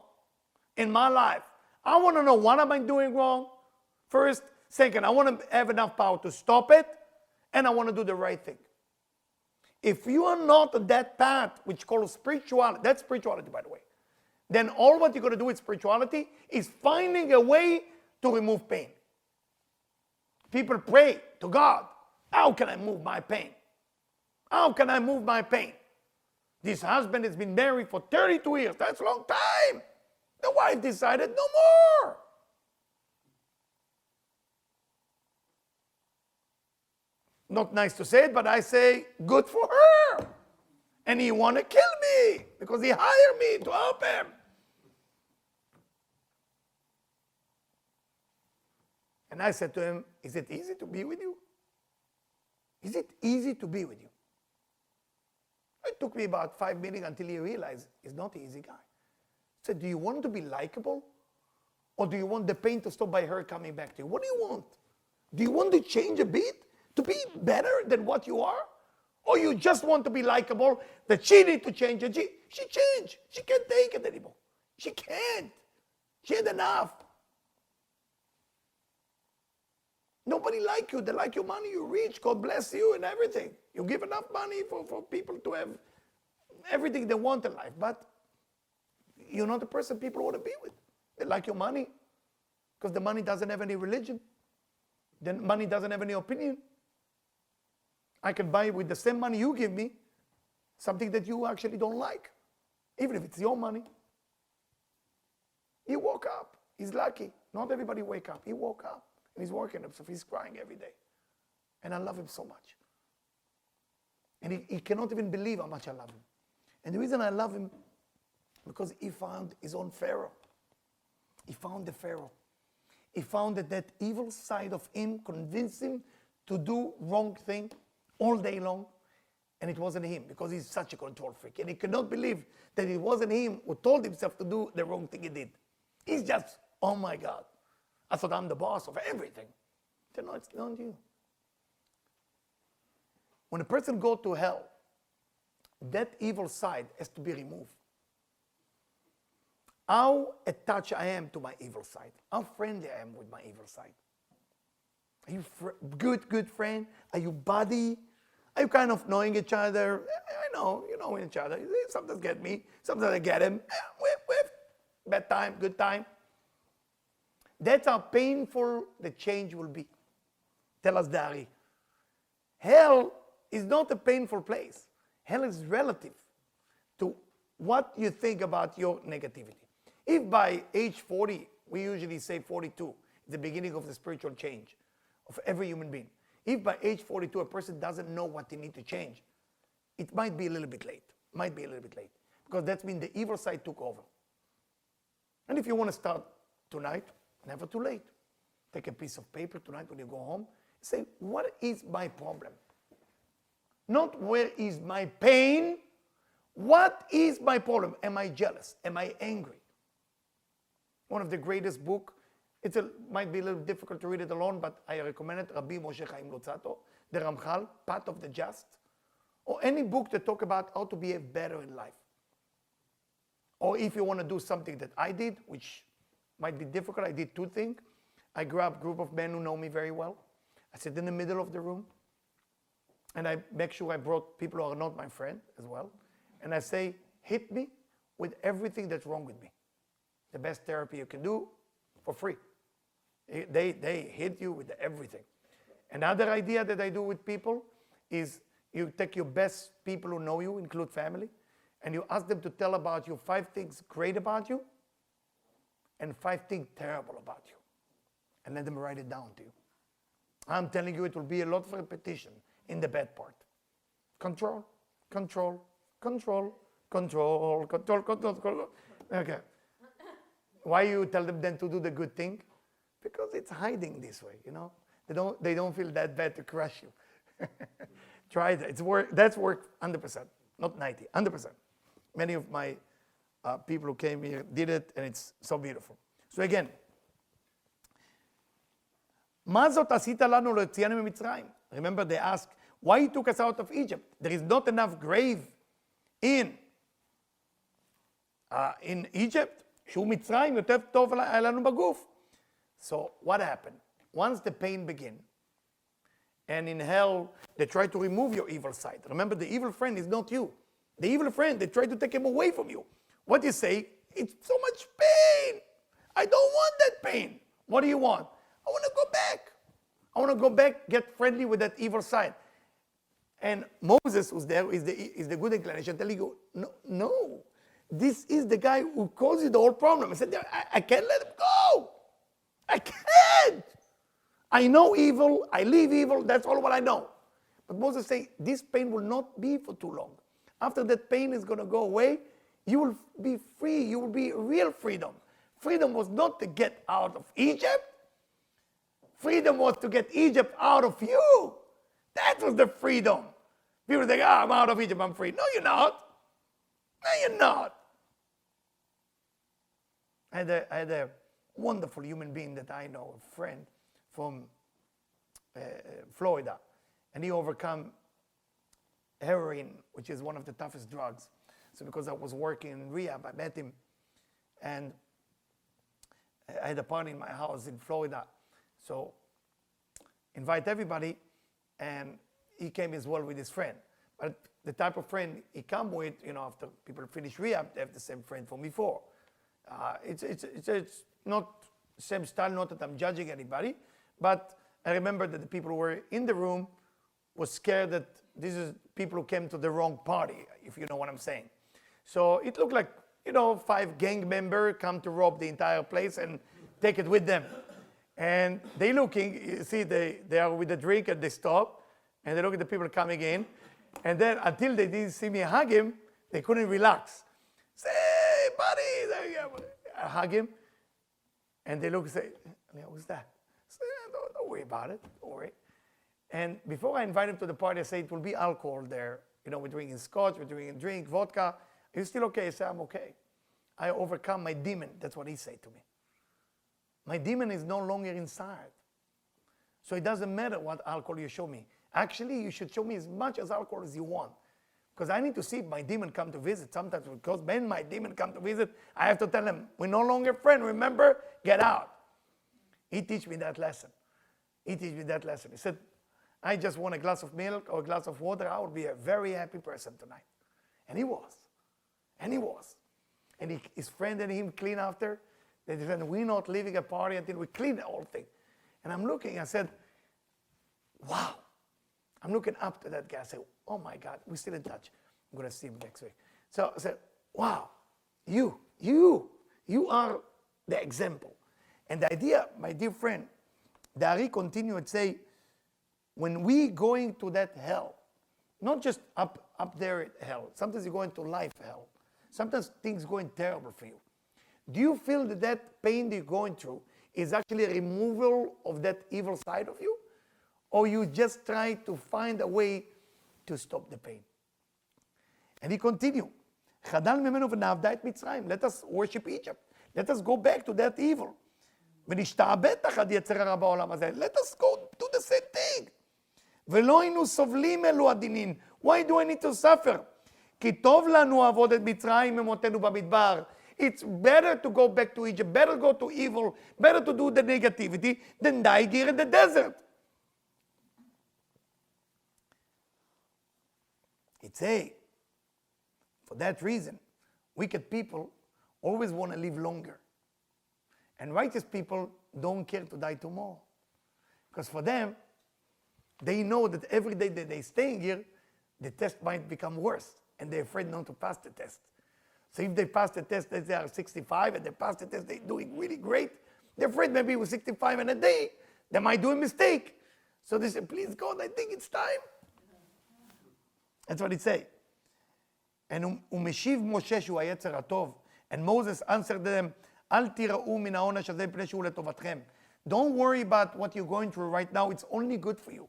in my life. I want to know what am I doing wrong, first. Second, I want to have enough power to stop it, and I want to do the right thing. If you are not on that path, which called spirituality, that's spirituality, by the way, then all what you're going to do with spirituality is finding a way to remove pain. People pray to God, how can I move my pain? How can I move my pain? This husband has been married for 32 years. That's a long time. The wife decided no more. Not nice to say it, but I say, good for her. And he want to kill me because he hired me to help him. And I said to him, is it easy to be with you? Is it easy to be with you? It took me about 5 minutes until he realized he's not an easy guy. I said, do you want to be likable? Or do you want the pain to stop by her coming back to you? What do you want? Do you want to change a bit? To be better than what you are? Or you just want to be likable, that she need to change it? She changed. She can't take it anymore. She can't. She had enough. Nobody like you. They like your money. You're rich. God bless you and everything. You give enough money for people to have everything they want in life. But you're not the person people want to be with. They like your money because the money doesn't have any religion. The money doesn't have any opinion. I can buy with the same money you give me something that you actually don't like, even if it's your money. He woke up. He's lucky. Not everybody wake up. He woke up and he's working himself. He's crying every day. And I love him so much. And he cannot even believe how much I love him. And the reason I love him, because he found his own Pharaoh. He found the Pharaoh. He found that evil side of him convinced him to do wrong thing all day long. And it wasn't him, because he's such a control freak. And he could not believe that it wasn't him who told himself to do the wrong thing he did. He's just, oh my God, I thought I'm the boss of everything. I said, no, it's not you. When a person goes to hell, that evil side has to be removed. How attached I am to my evil side. How friendly I am with my evil side. Are you good friend? Are you buddy? Are you kind of knowing each other? I know, you know each other. Sometimes get me, sometimes I get him. Whiff. Bad time, good time. That's how painful the change will be. Tell us, Dari. Hell is not a painful place. Hell is relative to what you think about your negativity. If by age 40, we usually say 42, the beginning of the spiritual change of every human being. If by age 42 a person doesn't know what they need to change, it might be a little bit late. Because that means the evil side took over. And if you want to start tonight, never too late. Take a piece of paper tonight when you go home. Say, what is my problem? Not where is my pain. What is my problem? Am I jealous? Am I angry? One of the greatest book. Might be a little difficult to read it alone, but I recommend it. Rabbi Moshe Chaim Luzzatto, the Ramchal, Path of the Just, or any book that talk about how to behave better in life. Or if you want to do something that I did, which might be difficult, I did two things. I grab a group of men who know me very well. I sit in the middle of the room, and I make sure I brought people who are not my friend as well. And I say, hit me with everything that's wrong with me. The best therapy you can do for free. They hit you with everything. Another idea that I do with people is you take your best people who know you, include family, and you ask them to tell about you 5 things great about you and 5 things terrible about you. And let them write it down to you. I'm telling you, it will be a lot of repetition in the bad part. Control, control, control, control, control, control, control. Okay. Why you tell them then to do the good thing? Because it's hiding this way, you know. They don't feel that bad to crush you. Try that. That's work 100%, not 90, 100%. Many of my people who came here did it, and it's so beautiful. So again, מה זאת עשית לנו להוציאנו ממצרים? Remember they asked, why you took us out of Egypt? There is not enough grave in Egypt. שהוא מצרים יותר טוב היה לנו בגוף. So what happened? Once the pain began, and in hell they try to remove your evil side. Remember, the evil friend is not you. The evil friend, they try to take him away from you. What you say? It's so much pain. I don't want that pain. What do you want? I want to go back. I want to go back, get friendly with that evil side. And Moses, who's there, is the good inclination, telling you, no. This is the guy who caused you the whole problem. I said, I can't let him go. I can't. I know evil. I live evil. That's all what I know. But Moses said, this pain will not be for too long. After that pain is going to go away, you will be free. You will be real freedom. Freedom was not to get out of Egypt. Freedom was to get Egypt out of you. That was the freedom. People think, I'm out of Egypt, I'm free. No, you're not. No, you're not. I had a wonderful human being that I know, a friend from Florida, and he overcome heroin, which is one of the toughest drugs. So because I was working in rehab, I met him, and I had a party in my house in Florida. So invite everybody, and he came as well with his friend. But the type of friend he come with, you know, after people finish rehab, they have the same friend from before. It's not same style, not that I'm judging anybody, but I remember that the people who were in the room was scared that this is people who came to the wrong party, if you know what I'm saying. So it looked like, you know, 5 gang members come to rob the entire place and take it with them. And they looking, you see, they are with a drink and they stop, and they look at the people coming in, and then until they didn't see me hug him, they couldn't relax. Say, hey, buddy, I hug him, and they look and say, who's that? I say, don't worry about it, don't worry. And before I invite him to the party, I say, it will be alcohol there. You know, we're drinking scotch, we're drinking drink, vodka. Are you still okay? I say, I'm okay. I overcome my demon. That's what he said to me. My demon is no longer inside. So it doesn't matter what alcohol you show me. Actually, you should show me as much as alcohol as you want. Because I need to see if my demon come to visit. Sometimes because when my demon come to visit, I have to tell him, we're no longer friends. Remember? Get out. He teach me that lesson. He teach me that lesson. He said, I just want a glass of milk or a glass of water. I would be a very happy person tonight. And he was. And he was. And his friend and him clean after. They said, we're not leaving a party until we clean the whole thing. And I'm looking, I said, wow. I'm looking up to that guy. I said, oh my God, we're still in touch. I'm going to see him next week. So I said, wow, you are the example. And the idea, my dear friend, Dari continued and say, when we going to that hell, not just up there at hell, sometimes you're going to life hell. Sometimes things going terrible for you. Do you feel that that pain that you're going through is actually a removal of that evil side of you? Or you just try to find a way to stop the pain? And he continued, חדל ממנו ונעבדה את מצרים. Let us worship Egypt. Let us go back to that evil. ונשתעבד תחת יצר הרע בעולם הזה. Let us go do the same thing. ולא היינו סובלים אלו הדינין. Why do I need to suffer? כי טוב לנו עבוד את מצרים ממותנו במדבר. It's better to go back to Egypt, better go to evil, better to do the negativity than die here in the desert. It's for that reason, wicked people always want to live longer. And righteous people don't care to die tomorrow. Because for them, they know that every day that they're staying here, the test might become worse. And they're afraid not to pass the test. So if they pass the test, they are 65, and they pass the test, they're doing really great. They're afraid maybe with 65 and a day, they might do a mistake. So they say, please God, I think it's time. That's what it say. And umeshiv Moshe shu hayetzer hatov. And Moses answered them, Al tira'u min ha'onesh hazeh mipnei shehu letovatchem. Don't worry about what you're going through right now. It's only good for you.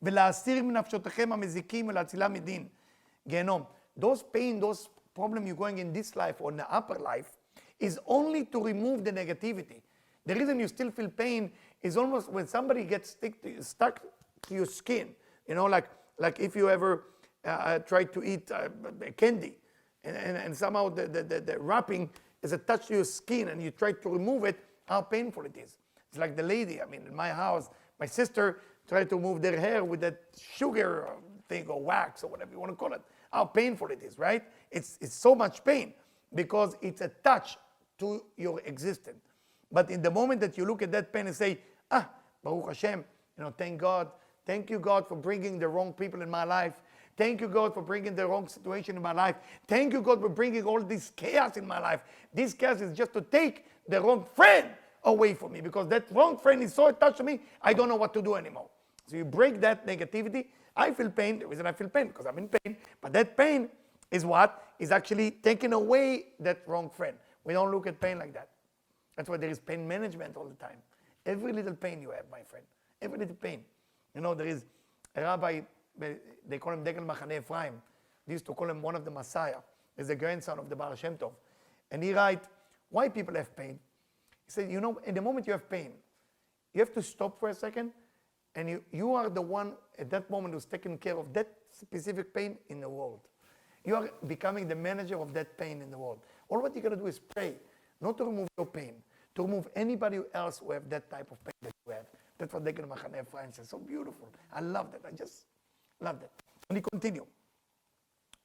ולהסיר מנפשותיכם המזיקים ולהצילה מדין. גיהנום. Those pain, those problems you're going in this life or in the upper life is only to remove the negativity. The reason you still feel pain is almost when somebody gets stuck to your skin. You know, like if you ever try to eat candy and somehow the wrapping is attached to your skin and you try to remove it, how painful it is. It's like the lady, I mean, in my house, my sister tried to remove their hair with that sugar thing or wax or whatever you want to call it. How painful it is, right? It's so much pain because it's attached to your existence. But in the moment that you look at that pain and say, Baruch Hashem, thank God. Thank you, God, for bringing the wrong people in my life. Thank you, God, for bringing the wrong situation in my life. Thank you, God, for bringing all this chaos in my life. This chaos is just to take the wrong friend away from me because that wrong friend is so attached to me, I don't know what to do anymore. So you break that negativity. I feel pain. The reason I feel pain, because I'm in pain. But that pain is what? Is actually taking away that wrong friend. We don't look at pain like that. That's why there is pain management all the time. Every little pain you have, my friend. Every little pain. There is a rabbi, they call him Degel Machane Ephraim. They used to call him one of the Messiah. He's the grandson of the Baal Shem Tov. And he writes, why people have pain? He said, in the moment you have pain, you have to stop for a second, and you are the one at that moment who's taking care of that specific pain in the world. You are becoming the manager of that pain in the world. All what you got to do is pray, not to remove your pain, to remove anybody else who have that type of pain that you have. That's what Degel Machane Ephraim says. So beautiful. I love that. I just love that. And he continue.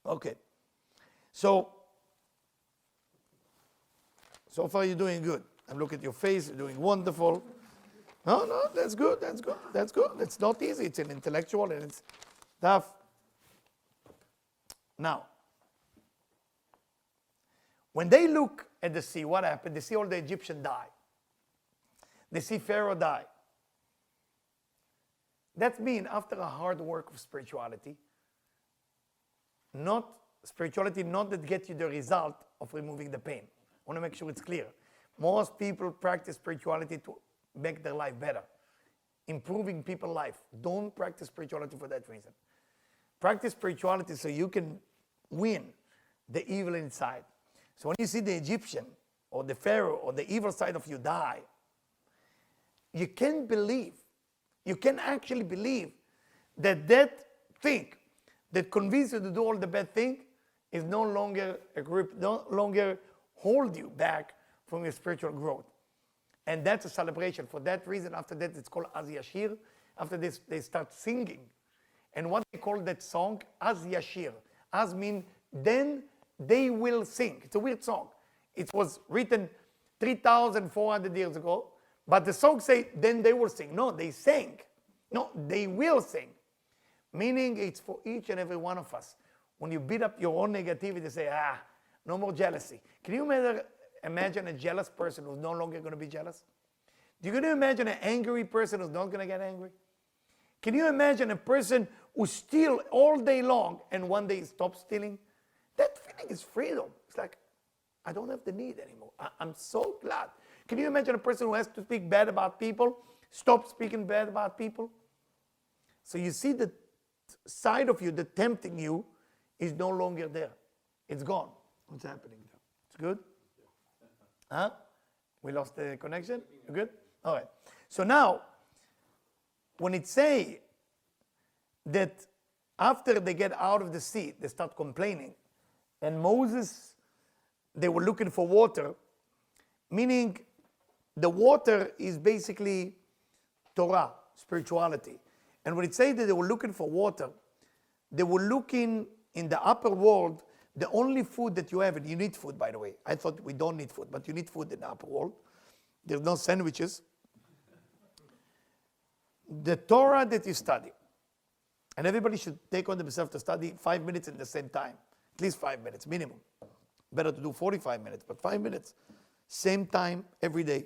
Okay. So far you're doing good. I'm looking at your face. You're doing wonderful. No, that's good. That's good. That's good. It's not easy. It's an intellectual and it's tough. Now, when they look at the sea, what happened? They see all the Egyptians die. They see Pharaoh die. That means after a hard work of spirituality, not that gets you the result of removing the pain. I want to make sure it's clear. Most people practice spirituality to make their life better, improving people's life. Don't practice spirituality for that reason. Practice spirituality so you can win the evil inside. So when you see the Egyptian or the Pharaoh or the evil side of you die, you can actually believe that thing that convinces you to do all the bad thing is no longer a grip, no longer hold you back from your spiritual growth. And that's a celebration. For that reason, after that, it's called Az Yashir. After this, they start singing. And what they call that song, Az Yashir. Az means, then they will sing. It's a weird song. It was written 3,400 years ago. But the song says, then they will sing. No, they sang. No, they will sing. Meaning it's for each and every one of us. When you beat up your own negativity, say, no more jealousy. Can you imagine a jealous person who's no longer going to be jealous? Do you imagine an angry person who's not going to get angry? Can you imagine a person who steals all day long and one day stops stealing? That feeling is freedom. It's like, I don't have the need anymore. I'm so glad. Can you imagine a person who has to speak bad about people, stop speaking bad about people? So you see the side of you that tempting you is no longer there. It's gone. What's happening there? It's good? Huh? We lost the connection? You good? All right. So now, when it say that after they get out of the sea, they start complaining, and Moses they were looking for water, meaning the water is basically Torah, spirituality. And when it says that they were looking for water, they were looking in the upper world, the only food that you have, and you need food, by the way. I thought we don't need food, but you need food in the upper world. There's no sandwiches. The Torah that you study, and everybody should take on themselves to study 5 minutes at the same time, at least 5 minutes minimum. Better to do 45 minutes, but 5 minutes, same time every day.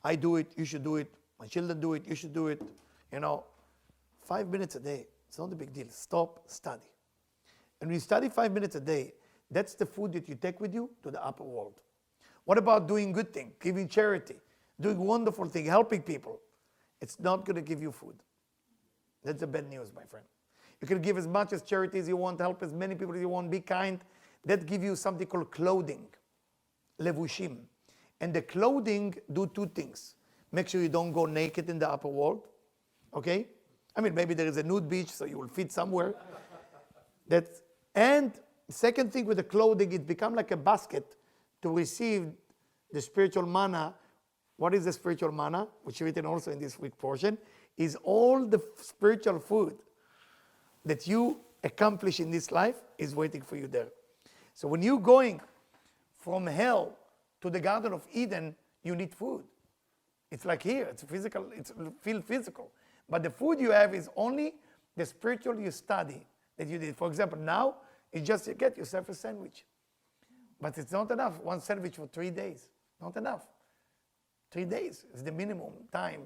I do it, you should do it. My children do it, you should do it. 5 minutes a day, it's not a big deal. Stop, study. And when you study 5 minutes a day, that's the food that you take with you to the upper world. What about doing good things, giving charity, doing wonderful things, helping people? It's not going to give you food. That's the bad news, my friend. You can give as much as charity as you want, help as many people as you want, be kind. That gives you something called clothing, levushim. And the clothing do two things. Make sure you don't go naked in the upper world, okay? I mean, maybe there is a nude beach, so you will fit somewhere. And second thing with the clothing, it becomes like a basket to receive the spiritual manna. What is the spiritual manna, which is written also in this week portion, is all the spiritual food that you accomplish in this life is waiting for you there. So when you're going from hell to the Garden of Eden, you need food. It's like here, it's physical, it's feel physical. But the food you have is only the spiritual you study that you did. For example, now, it's just you get yourself a sandwich. But it's not enough, one sandwich for 3 days. Not enough. 3 days is the minimum time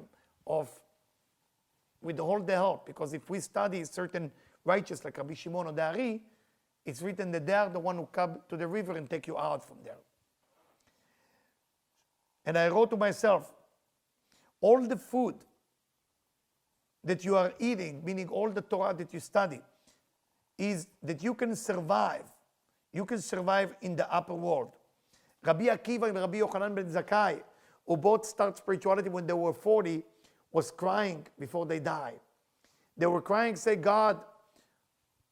with the whole day help. Because if we study certain righteous like Rabbi Shimon or Dari, it's written that they are the one who come to the river and take you out from there. And I wrote to myself, all the food that you are eating, meaning all the Torah that you study, is that you can survive. You can survive in the upper world. Rabbi Akiva and Rabbi Yochanan ben Zakkai, who both start spirituality when they were 40, was crying before they died. They were crying, say, God,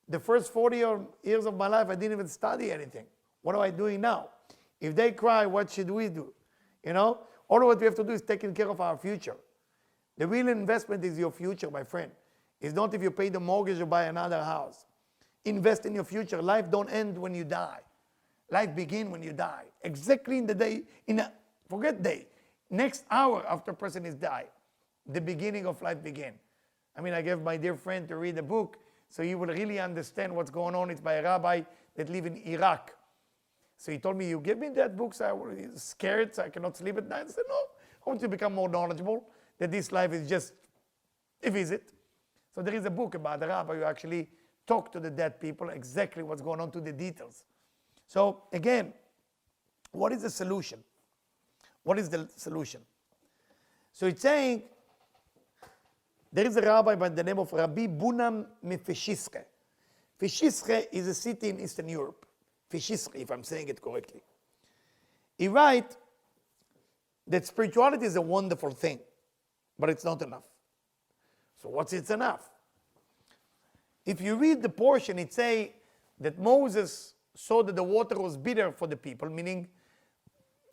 the first 40 years of my life, I didn't even study anything. What am I doing now? If they cry, what should we do? All what we have to do is taking care of our future. The real investment is your future, my friend. It's not if you pay the mortgage or buy another house. Invest in your future. Life don't end when you die. Life begins when you die. Exactly in the day, forget day, next hour after a person is died, the beginning of life begins. I gave my dear friend to read a book so he will really understand what's going on. It's by a rabbi that lives in Iraq. So he told me, you give me that book, so I was scared, so I cannot sleep at night. I said, no, I want you to become more knowledgeable, that this life is just a visit. So there is a book about the rabbi who actually talk to the dead people, exactly what's going on to the details. So again, what is the solution? What is the solution? So it's saying, there is a rabbi by the name of Rabbi Bunam Mefeshische. Feshische is a city in Eastern Europe. Feshische, if I'm saying it correctly. He writes that spirituality is a wonderful thing, but it's not enough. So what's it's enough? If you read the portion, it says that Moses saw that the water was bitter for the people, meaning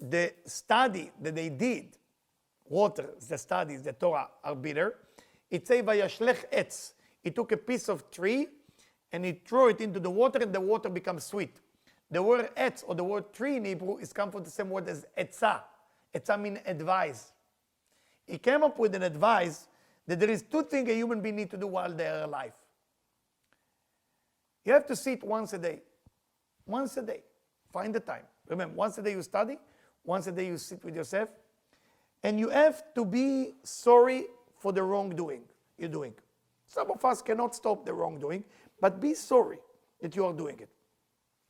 the study that they did, water, the studies, the Torah, are bitter. It says, Vayashlech etz. He took a piece of tree and he threw it into the water and the water becomes sweet. The word etz, or the word tree in Hebrew, is come from the same word as etzah. Etzah means advice. He came up with an advice that there is two things a human being needs to do while they are alive. You have to sit once a day. Once a day. Find the time. Remember, once a day you study, once a day you sit with yourself, and you have to be sorry for the wrongdoing you're doing. Some of us cannot stop the wrongdoing, but be sorry that you are doing it.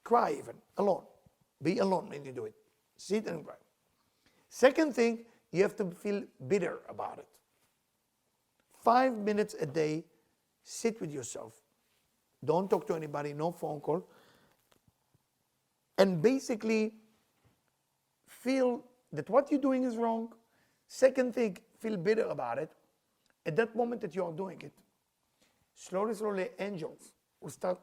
Cry even, alone. Be alone when you do it. Sit and cry. Second thing, you have to feel bitter about it. 5 minutes a day, sit with yourself. Don't talk to anybody, no phone call. And basically, feel that what you're doing is wrong. Second thing, feel bitter about it. At that moment that you are doing it, slowly, angels will start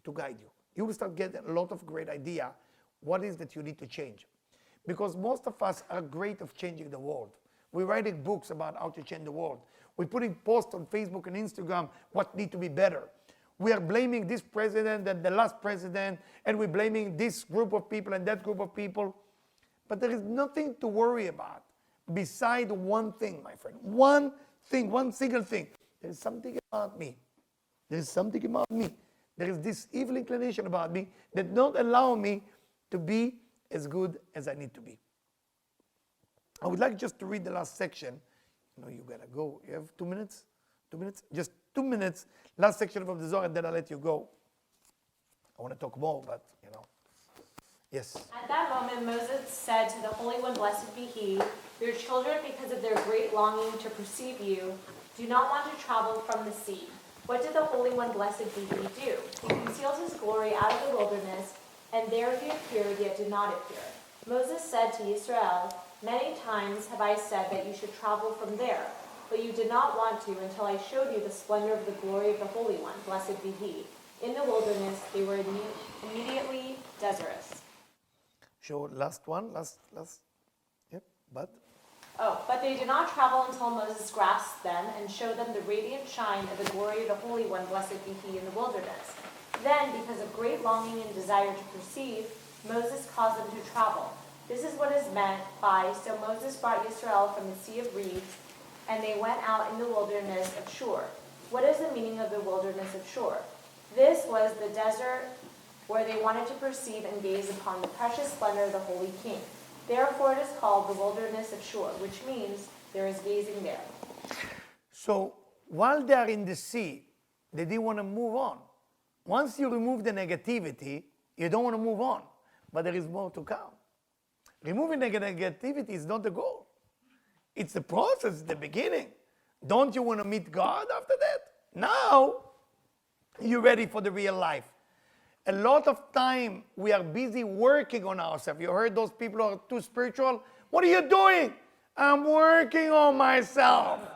to guide you. You will start getting a lot of great idea What is that you need to change? Because most of us are great of changing the world. We're writing books about how to change the world. We're putting posts on Facebook and Instagram what need to be better. We are blaming this president and the last president, and we're blaming this group of people and that group of people. But there is nothing to worry about beside one thing, my friend. One thing, one single thing. There is something about me. There is something about me. There is this evil inclination about me that don't allow me to be as good as I need to be. I would like just to read the last section. You know, you gotta go. You have 2 minutes? 2 minutes? Just 2 minutes. Last section from the Zohar, and then I'll let you go. I want to talk more, but, you know. Yes. At that moment, Moses said to the Holy One, blessed be he, your children, because of their great longing to perceive you, do not want to travel from the sea. What did the Holy One, blessed be he, do? He concealed his glory out of the wilderness, and there he appeared, yet did not appear. Moses said to Israel, many times have I said that you should travel from there, but you did not want to until I showed you the splendor of the glory of the Holy One, blessed be he. In the wilderness, they were immediately desertous. Sure, last one, last, yep, but. Oh, but they did not travel until Moses grasped them and showed them the radiant shine of the glory of the Holy One, blessed be he, in the wilderness. Then, because of great longing and desire to perceive, Moses caused them to travel. This is what is meant by, so Moses brought Israel from the Sea of Reeds, and they went out in the wilderness of Shur. What is the meaning of the wilderness of Shur? This was the desert where they wanted to perceive and gaze upon the precious splendor of the Holy King. Therefore it is called the wilderness of Shur, which means there is gazing there. So while they are in the sea, they didn't want to move on. Once you remove the negativity, you don't want to move on. But there is more to come. Removing the negativity is not the goal. It's the process, the beginning. Don't you want to meet God after that? Now, you're ready for the real life. A lot of time we are busy working on ourselves. You heard those people who are too spiritual? What are you doing? I'm working on myself.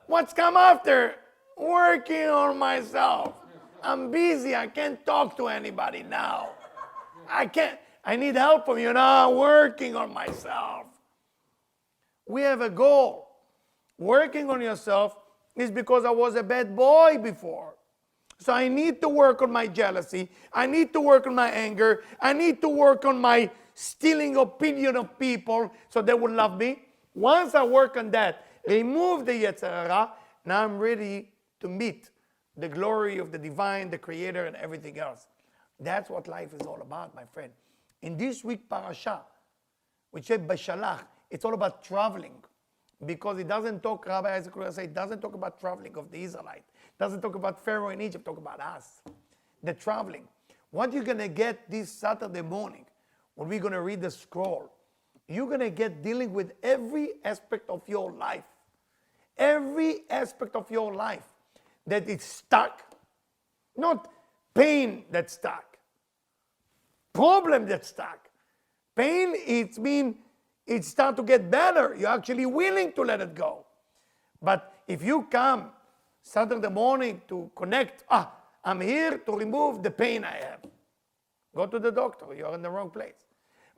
What's come after? Working on myself. I'm busy. I can't talk to anybody now. I need help from you now. I'm working on myself. We have a goal. Working on yourself is because I was a bad boy before. So I need to work on my jealousy. I need to work on my anger. I need to work on my stealing opinion of people so they will love me. Once I work on that, remove the Yetzer Hara, now I'm ready to meet the glory of the divine, the creator, and everything else. That's what life is all about, my friend. In this week parasha, which said Beshalach, it's all about traveling. Because it doesn't talk, Rabbi Isaac will say, it doesn't talk about traveling of the Israelites. It doesn't talk about Pharaoh in Egypt, talk about us. The traveling. What you're going to get this Saturday morning, when we're going to read the scroll, you're going to get dealing with every aspect of your life. Every aspect of your life that is stuck. Not pain that's stuck. Problem that's stuck. Pain, it means it starts to get better. You're actually willing to let it go. But if you come Saturday morning to connect, I'm here to remove the pain I have. Go to the doctor. You're in the wrong place.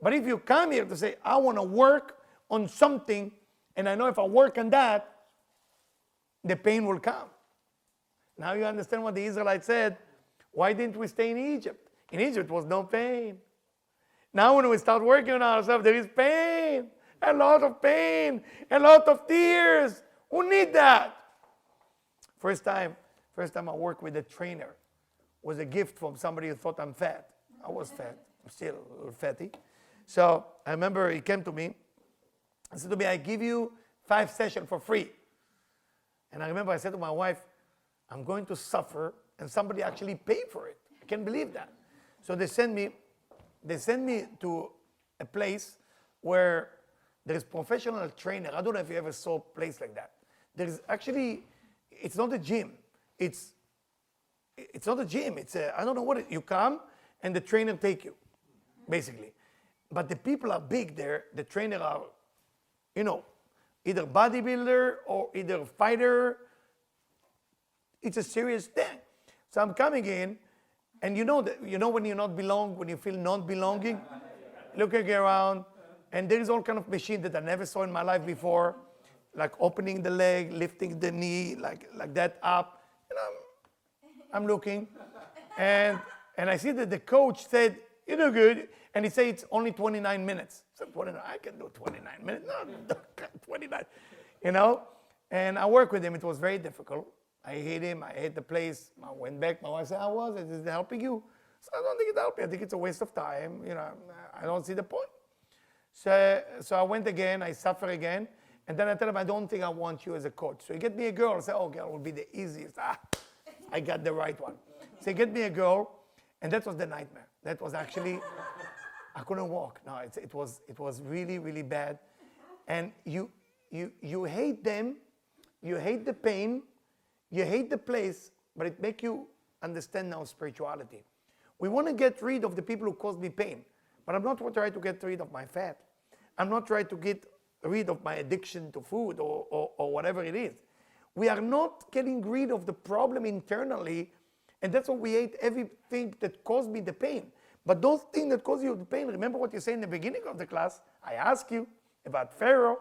But if you come here to say, I want to work on something, and I know if I work on that, the pain will come. Now you understand what the Israelites said. Why didn't we stay in Egypt? In Egypt was no pain. Now when we start working on ourselves, there is pain. A lot of pain. A lot of tears. Who need that? First time I worked with a trainer was a gift from somebody who thought I'm fat. I was fat. I'm still a little fatty. So I remember he came to me and said to me, I give you 5 sessions for free. And I remember I said to my wife, I'm going to suffer, and somebody actually paid for it. I can't believe that. So they sent me to a place where there is professional trainer. I don't know if you ever saw a place like that. There is actually, it's not a gym. It's not a gym. It's a, I don't know what it, you come and the trainer take you, basically. But the people are big there. The trainer are, either bodybuilder or either fighter. It's a serious thing. So I'm coming in, and when you not belong, when you feel not belonging, looking around, and there is all kind of machine that I never saw in my life before, like opening the leg, lifting the knee, like that up. And I'm looking, and I see that the coach said, "You do good," and he said it's only 29 minutes. I said, 29, I can do 29 minutes. No, 29, you know. And I worked with him. It was very difficult. I hate him. I hate the place. I went back. My wife said, "How was it? Is it helping you?" So I don't think it helped me. I think it's a waste of time. You know, I don't see the point. So I went again. I suffer again. And then I tell him, "I don't think I want you as a coach." So he get me a girl. I say, "Oh, girl will be the easiest." I got the right one. So he get me a girl. And that was the nightmare. That was actually, I couldn't walk. No, it was really, really bad. And you hate them. You hate the pain. You hate the place, but it makes you understand now spirituality. We want to get rid of the people who cause me pain, but I'm not trying to get rid of my fat. I'm not trying to get rid of my addiction to food or whatever it is. We are not getting rid of the problem internally, and that's why we hate everything that caused me the pain. But those things that cause you the pain, remember what you said in the beginning of the class? I asked you about Pharaoh.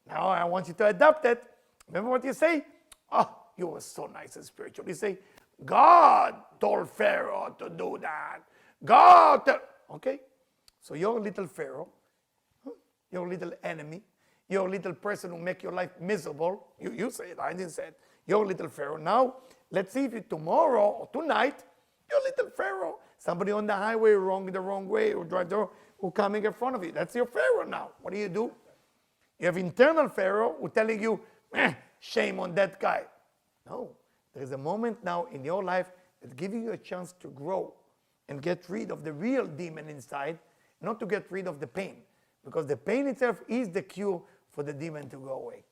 Now I want you to adapt it. Remember what you say? Oh, you were so nice and spiritual. You say, God told Pharaoh to do that. Okay, so your little Pharaoh, your little enemy, your little person who make your life miserable, you say it, I didn't say it, your little Pharaoh. Now, let's see if you tomorrow or tonight, your little Pharaoh, somebody on the highway the wrong way, or drive the wrong, who coming in front of you. That's your Pharaoh now. What do? You have internal Pharaoh who telling you, shame on that guy. No, there is a moment now in your life that's giving you a chance to grow and get rid of the real demon inside, not to get rid of the pain. Because the pain itself is the cure for the demon to go away.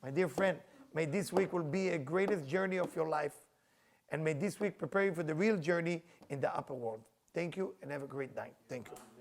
My dear friend, may this week will be a greatest journey of your life. And may this week prepare you for the real journey in the upper world. Thank you and have a great night. Thank you.